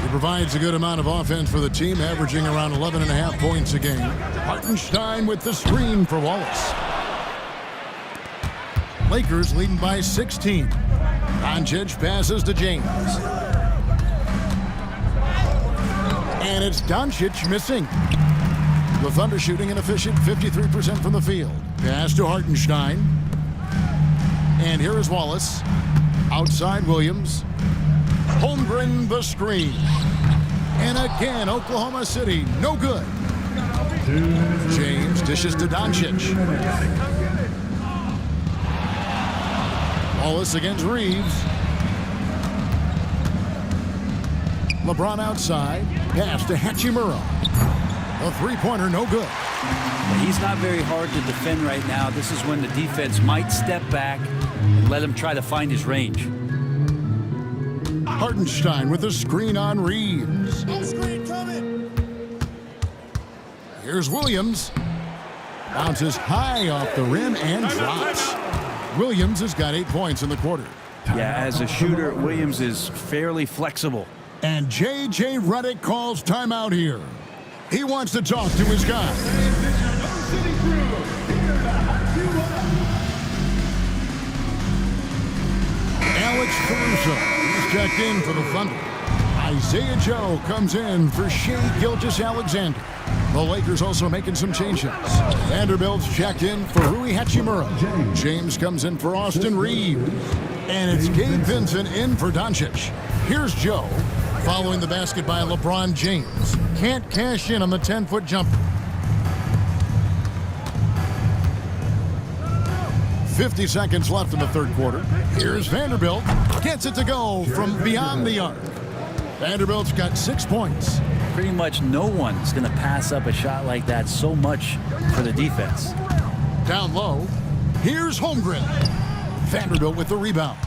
He provides a good amount of offense for the team, averaging around 11.5 points a game. Hartenstein with the screen for Wallace. Lakers leading by 16. Doncic passes to James. And it's Doncic missing. The Thunder shooting an efficient 53% from the field. Pass to Hartenstein. And here is Wallace. Outside Williams. Holmgren the screen. And again, Oklahoma City, no good. James dishes to Doncic. Wallace against Reeves. LeBron outside. Pass to Hachimura. A three-pointer, no good. He's not very hard to defend right now. This is when the defense might step back and let him try to find his range. Hartenstein with a screen on Reeves. Here's Williams. Bounces high off the rim and drops. Williams has got 8 points in the quarter. Yeah, as a shooter, Williams is fairly flexible. And J.J. Redick calls timeout here. He wants to talk to his guys. Alex Caruso is checked in for the Thunder. Isaiah Joe comes in for Shai Gilgeous-Alexander. The Lakers also making some changes. Vanderbilt's checked in for Rui Hachimura. James comes in for Austin Reeves. And it's Gabe Vincent in for Doncic. Here's Joe, following the basket by LeBron James. Can't cash in on the 10-foot jumper. 50 seconds left in the third quarter. Here's Vanderbilt. Gets it to go from beyond the arc. Vanderbilt's got 6 points. Pretty much no one's going to pass up a shot like that so much for the defense. Down low, here's Holmgren. Vanderbilt with the rebound.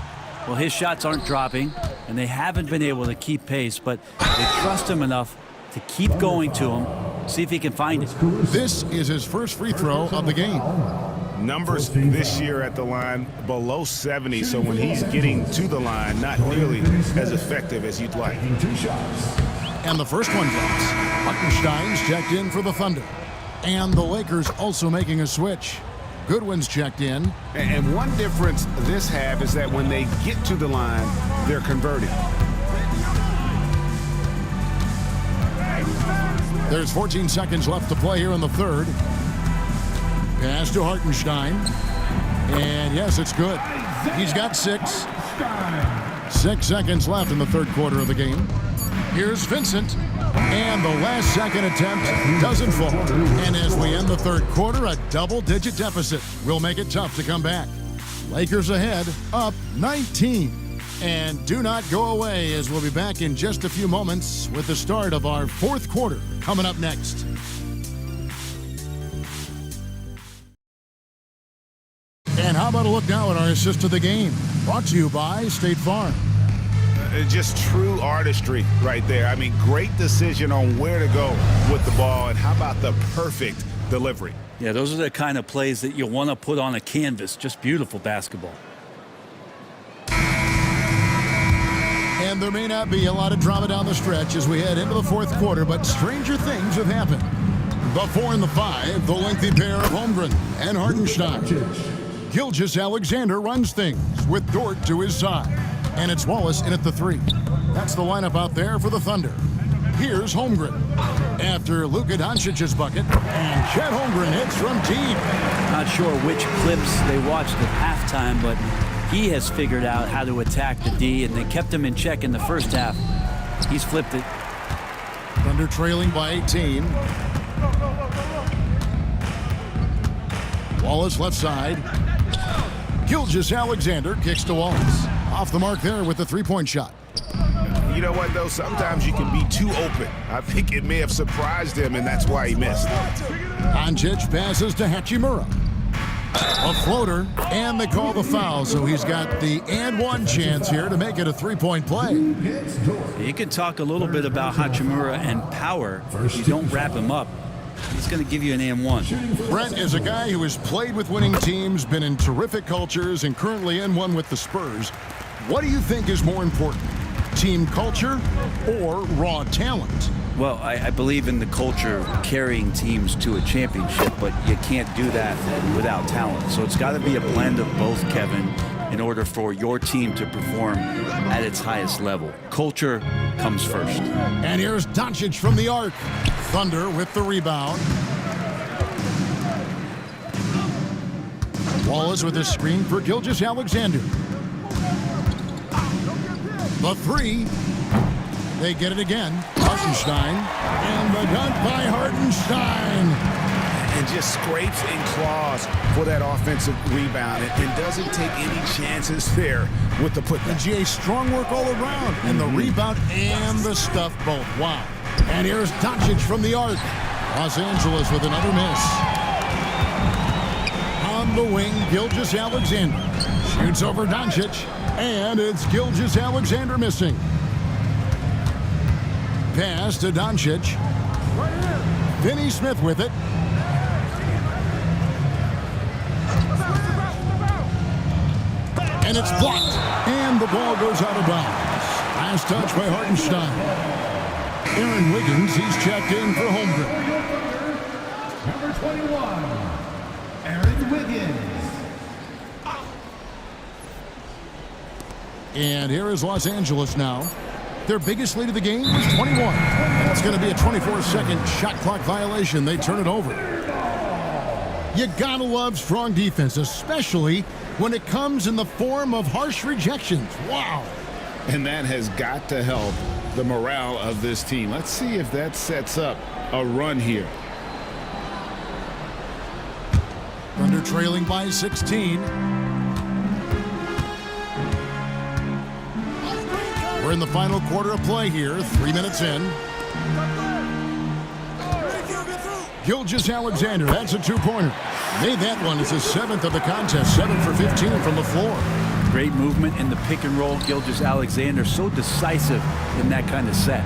Well, his shots aren't dropping, and they haven't been able to keep pace, but they trust him enough to keep going to him, see if he can find it. This is his first free throw of the game. Numbers this year at the line below 70, so when he's getting to the line, not nearly as effective as you'd like. And the first one drops. Hartenstein's checked in for the Thunder. And the Lakers also making a switch. Goodwin's checked in. And one difference this half is that when they get to the line, they're converting. There's 14 seconds left to play here in the third. Pass to Hartenstein. And yes, it's good. He's got 6. 6 seconds left in the third quarter of the game. Here's Vincent. And the last second attempt doesn't fall. And as we end the third quarter, a double-digit deficit will make it tough to come back. Lakers ahead, up 19. And do not go away, as we'll be back in just a few moments with the start of our fourth quarter coming up next. And how about a look now at our assist to the game? Brought to you by State Farm. Just true artistry right there. I mean, great decision on where to go with the ball, and how about the perfect delivery? Yeah, those are the kind of plays that you want to put on a canvas. Just beautiful basketball. And there may not be a lot of drama down the stretch as we head into the fourth quarter, but stranger things have happened. The 4 and the 5, the lengthy pair of Holmgren and Hartenstein. Gilgeous-Alexander runs things with Dort to his side. And it's Wallace in at the 3. That's the lineup out there for the Thunder. Here's Holmgren. After Luka Doncic's bucket, and Chet Holmgren hits from deep. Not sure which clips they watched at halftime, but he has figured out how to attack the D, and they kept him in check in the first half. He's flipped it. Thunder trailing by 18. Wallace left side. Gilgeous-Alexander kicks to Wallace. Off the mark there with the three-point shot. You know what, though? Sometimes you can be too open. I think it may have surprised him, and that's why he missed. Doncic passes to Hachimura. A floater, and they call the foul, so he's got the and one chance here to make it a three-point play. You can talk a little bit about Hachimura and power. If you don't wrap him up, he's going to give you an and one. Brent is a guy who has played with winning teams, been in terrific cultures, and currently in one with the Spurs. What do you think is more important, team culture or raw talent? Well, I believe in the culture carrying teams to a championship, but you can't do that without talent. So it's got to be a blend of both, Kevin, in order for your team to perform at its highest level. Culture comes first. And here's Doncic from the arc. Thunder with the rebound. Wallace with a screen for Gilgeous-Alexander. The three. They get it again. Hartenstein. And the dunk by Hartenstein. And just scrapes and claws for that offensive rebound and doesn't take any chances there with the putback. And GA, strong work all around. And the rebound and the stuff both. Wow. And here's Doncic from the arc. Los Angeles with another miss. On the wing, Gilgeous-Alexander. Shoots over Doncic. And it's Gilgeous-Alexander missing. Pass to Doncic. Finney Smith with it. And it's blocked. And the ball goes out of bounds. Last touch by Hartenstein. Aaron Wiggins, he's checked in for Holmgren. Number 21, Aaron Wiggins. And here is Los Angeles now. Their biggest lead of the game was 21. It's going to be a 24-second shot clock violation. They turn it over. You gotta love strong defense, especially when it comes in the form of harsh rejections. Wow. And that has got to help the morale of this team. Let's see if that sets up a run here. Thunder trailing by 16. We're in the final quarter of play here, 3 minutes in. Gilgeous-Alexander, that's a two-pointer. Made that one. It's his 7th of the contest, 7 for 15 from the floor. Great movement in the pick and roll. Gilgeous-Alexander so decisive in that kind of set.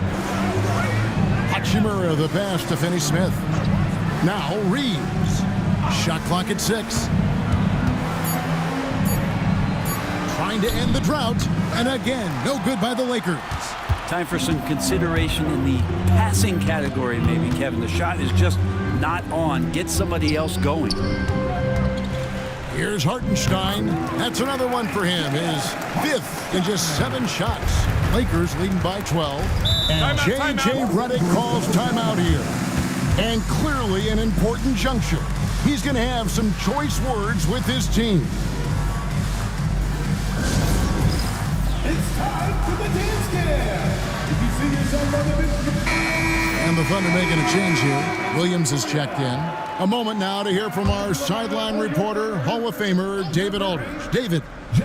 Hachimura, the pass to Finney Smith. Now Reeves. Shot clock at 6. Trying to end the drought. And again, no good by the Lakers. Time for some consideration in the passing category, maybe, Kevin. The shot is just not on. Get somebody else going. Here's Hartenstein. That's another one for him. His 5th in just 7 shots. Lakers leading by 12. And J.J. Redick calls timeout here. And clearly an important juncture. He's going to have some choice words with his team. It's time for the dance cam. If you see yourself on the big... And the Thunder making a change here. Williams is checked in. A moment now to hear from our sideline reporter, Hall of Famer David Aldridge. David.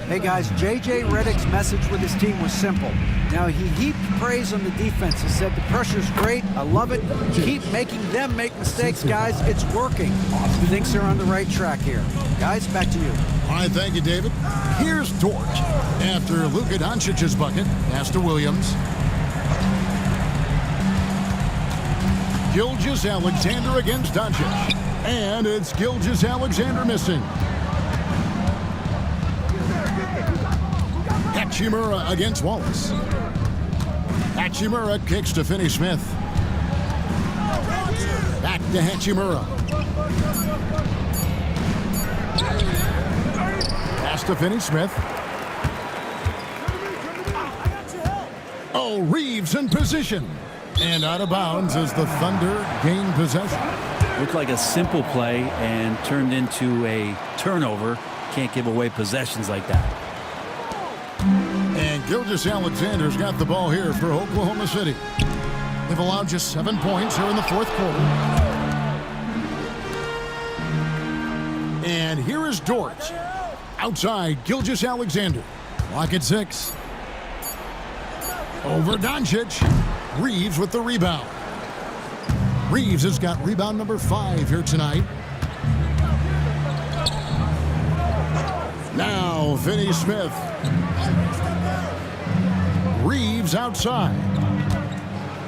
Hey guys, J.J. Redick's message with his team was simple. Now he heaped praise on the defense. He said the pressure's great, I love it. Keep making them make mistakes, guys. It's working. He thinks they're on the right track here. Guys, back to you. All right, thank you, David. Here's Dort. After Luka Doncic's bucket, pass to Williams. Gilgeous-Alexander against Doncic. And it's Gilgeous-Alexander missing. Hachimura against Wallace. Hachimura kicks to Finney Smith. Back to Hachimura. Pass to Finney Smith. Oh, Reeves in position. And out of bounds as the Thunder gain possession. Looked like a simple play and turned into a turnover. Can't give away possessions like that. And Gilgeous-Alexander's got the ball here for Oklahoma City. They've allowed just 7 points here in the 4th quarter. And here is Dort. Outside, Gilgeous-Alexander. Clock at 6. Over Doncic. Reeves with the rebound. Reeves has got rebound number 5 here tonight. Now, Finney Smith. Reeves outside.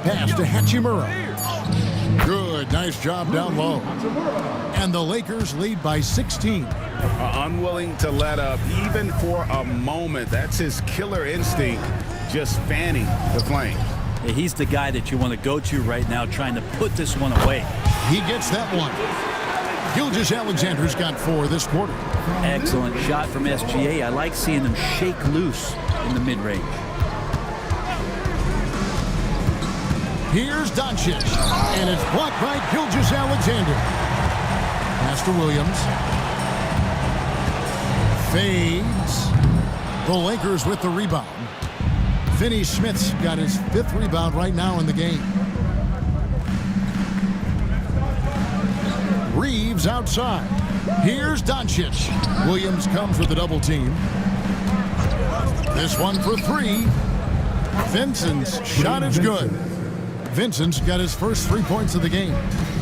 Pass to Hachimura. Good, nice job down low. And the Lakers lead by 16. Unwilling to let up even for a moment. That's his killer instinct, just fanning the flame. Yeah, he's the guy that you want to go to right now, trying to put this one away. He gets that one. Gilgeous-Alexander's got 4 this quarter. Excellent shot from SGA. I like seeing him shake loose in the mid-range. Here's Doncic, and it's blocked by Gilgeous-Alexander. Pass to Williams. Fades. The Lakers with the rebound. Finney Smith's got his 5th rebound right now in the game. Reeves outside. Here's Doncic. Williams comes with a double team. This one for 3. Vincent's shot is good. Vincent's got his first 3 points of the game.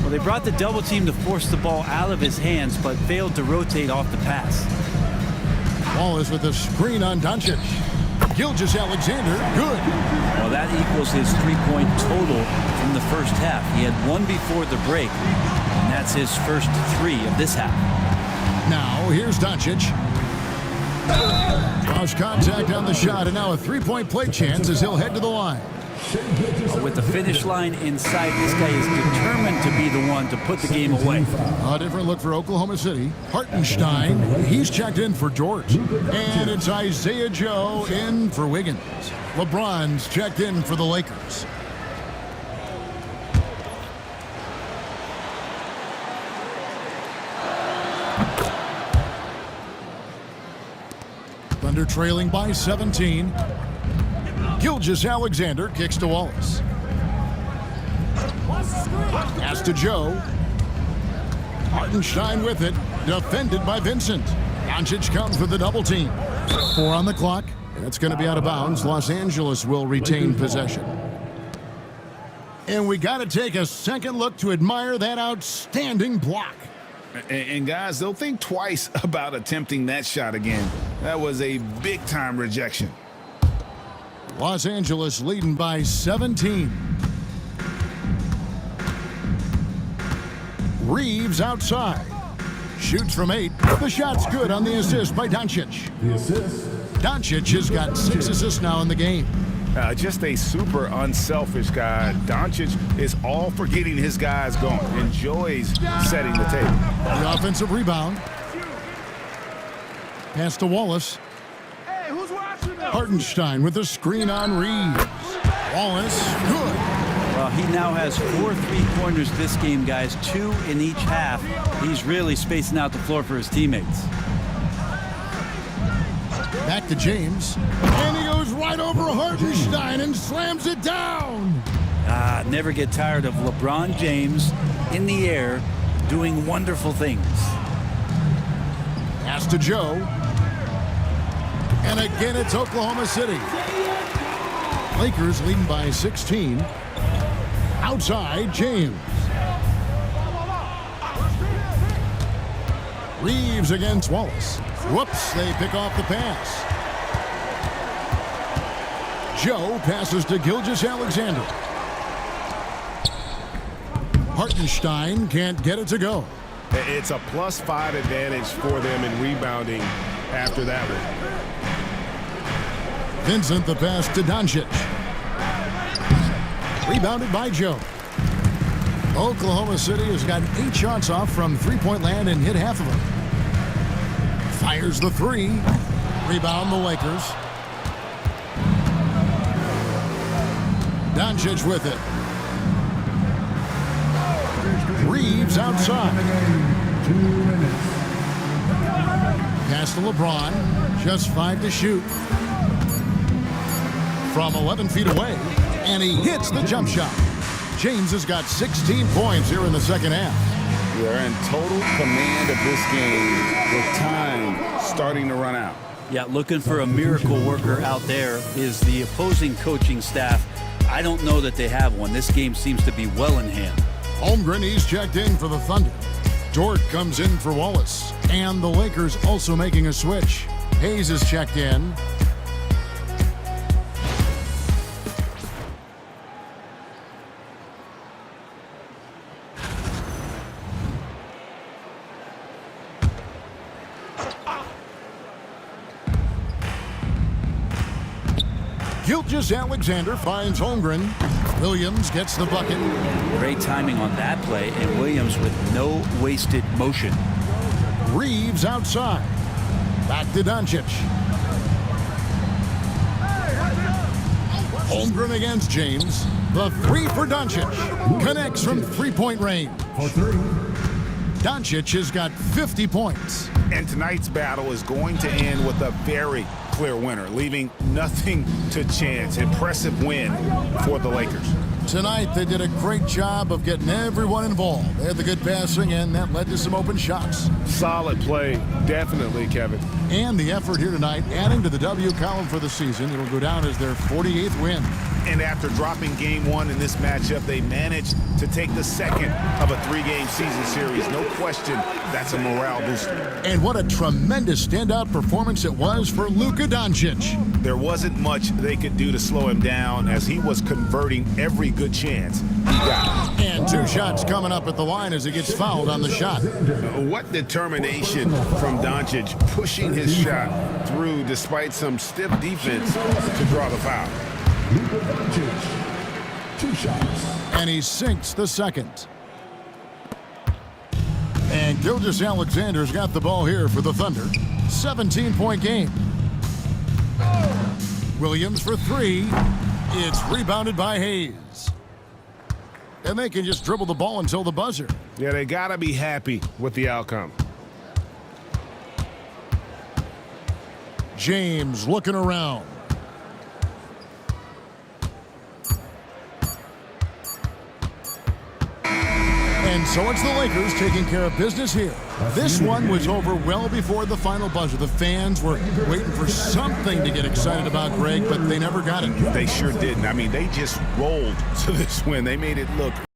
Well, they brought the double team to force the ball out of his hands, but failed to rotate off the pass. Wallace with a screen on Doncic. Gilgeous-Alexander, good. Well, that equals his 3-point total from the first half. He had 1 before the break, and that's his first 3 of this half. Now, here's Doncic. Cross contact on the shot, and now a 3-point play chance as he'll head to the line. With the finish line inside, this guy is determined to be the one to put the game away. A different look for Oklahoma City. Hartenstein, he's checked in for Dort. And it's Isaiah Joe in for Wiggins. LeBron's checked in for the Lakers. Thunder trailing by 17. Gilgeous-Alexander kicks to Wallace. Pass to Joe. Hartenstein with it. Defended by Vincent. Doncic comes with the double team. 4 on the clock. That's going to be out of bounds. Los Angeles will retain possession. And we got to take a second look to admire that outstanding block. And guys, they'll think twice about attempting that shot again. That was a big-time rejection. Los Angeles leading by 17. Reeves outside. Shoots from 8. The shot's good on the assist by Doncic. The assist. Doncic has got 6 assists now in the game. Just a super unselfish guy. Doncic is all for getting his guys going. Enjoys setting the table. The offensive rebound. Pass to Wallace. Hartenstein with a screen on Reeves. Wallace, good. Well, he now has 4 3-pointers this game, guys. 2 in each half. He's really spacing out the floor for his teammates. Back to James. And he goes right over Hartenstein and slams it down. Never get tired of LeBron James in the air doing wonderful things. Pass to Joe. And again, it's Oklahoma City. Lakers leading by 16. Outside, James. Reeves against Wallace. Whoops, they pick off the pass. Joe passes to Gilgeous-Alexander. Hartenstein can't get it to go. It's a +5 advantage for them in rebounding after that one. Vincent the pass to Doncic. Rebounded by Joe. Oklahoma City has got 8 shots off from 3-point land and hit half of them. Fires the 3. Rebound the Lakers. Doncic with it. Reeves outside. 2 minutes. Pass to LeBron. Just 5 to shoot. From 11 feet away. And he hits the jump shot. James has got 16 points here in the second half. They're in total command of this game with time starting to run out. Yeah, looking for a miracle worker out there is the opposing coaching staff. I don't know that they have one. This game seems to be well in hand. Holmgren, he's checked in for the Thunder. Dort comes in for Wallace. And the Lakers also making a switch. Hayes is checked in. Gilgeous-Alexander finds Holmgren. Williams gets the bucket. Great timing on that play, and Williams with no wasted motion. Reeves outside. Back to Doncic. Holmgren against James. The 3 for Doncic. Connects from 3-point range. For 3. Doncic has got 50 points. And tonight's battle is going to end with a very clear winner, leaving nothing to chance. Impressive win for the Lakers. Tonight, they did a great job of getting everyone involved. They had the good passing, and that led to some open shots. Solid play, definitely, Kevin. And the effort here tonight, adding to the W column for the season. It'll go down as their 48th win. And after dropping game one in this matchup, they managed to take the second of a 3-game season series. No question, that's a morale booster. And what a tremendous standout performance it was for Luka Doncic. There wasn't much they could do to slow him down as he was converting every good chance he got. And 2 shots coming up at the line as he gets fouled on the shot. What determination from Doncic, pushing his shot through despite some stiff defense to draw the foul. Luka Doncic, 2 shots. And he sinks the second. And Gilgeous-Alexander's got the ball here for the Thunder. 17-point game. Williams for 3. It's rebounded by Hayes. And they can just dribble the ball until the buzzer. Yeah, they got to be happy with the outcome. James looking around. And so it's the Lakers taking care of business here. This one was over well before the final buzzer. The fans were waiting for something to get excited about, Greg, but they never got it. They sure didn't. I mean, they just rolled to this win. They made it look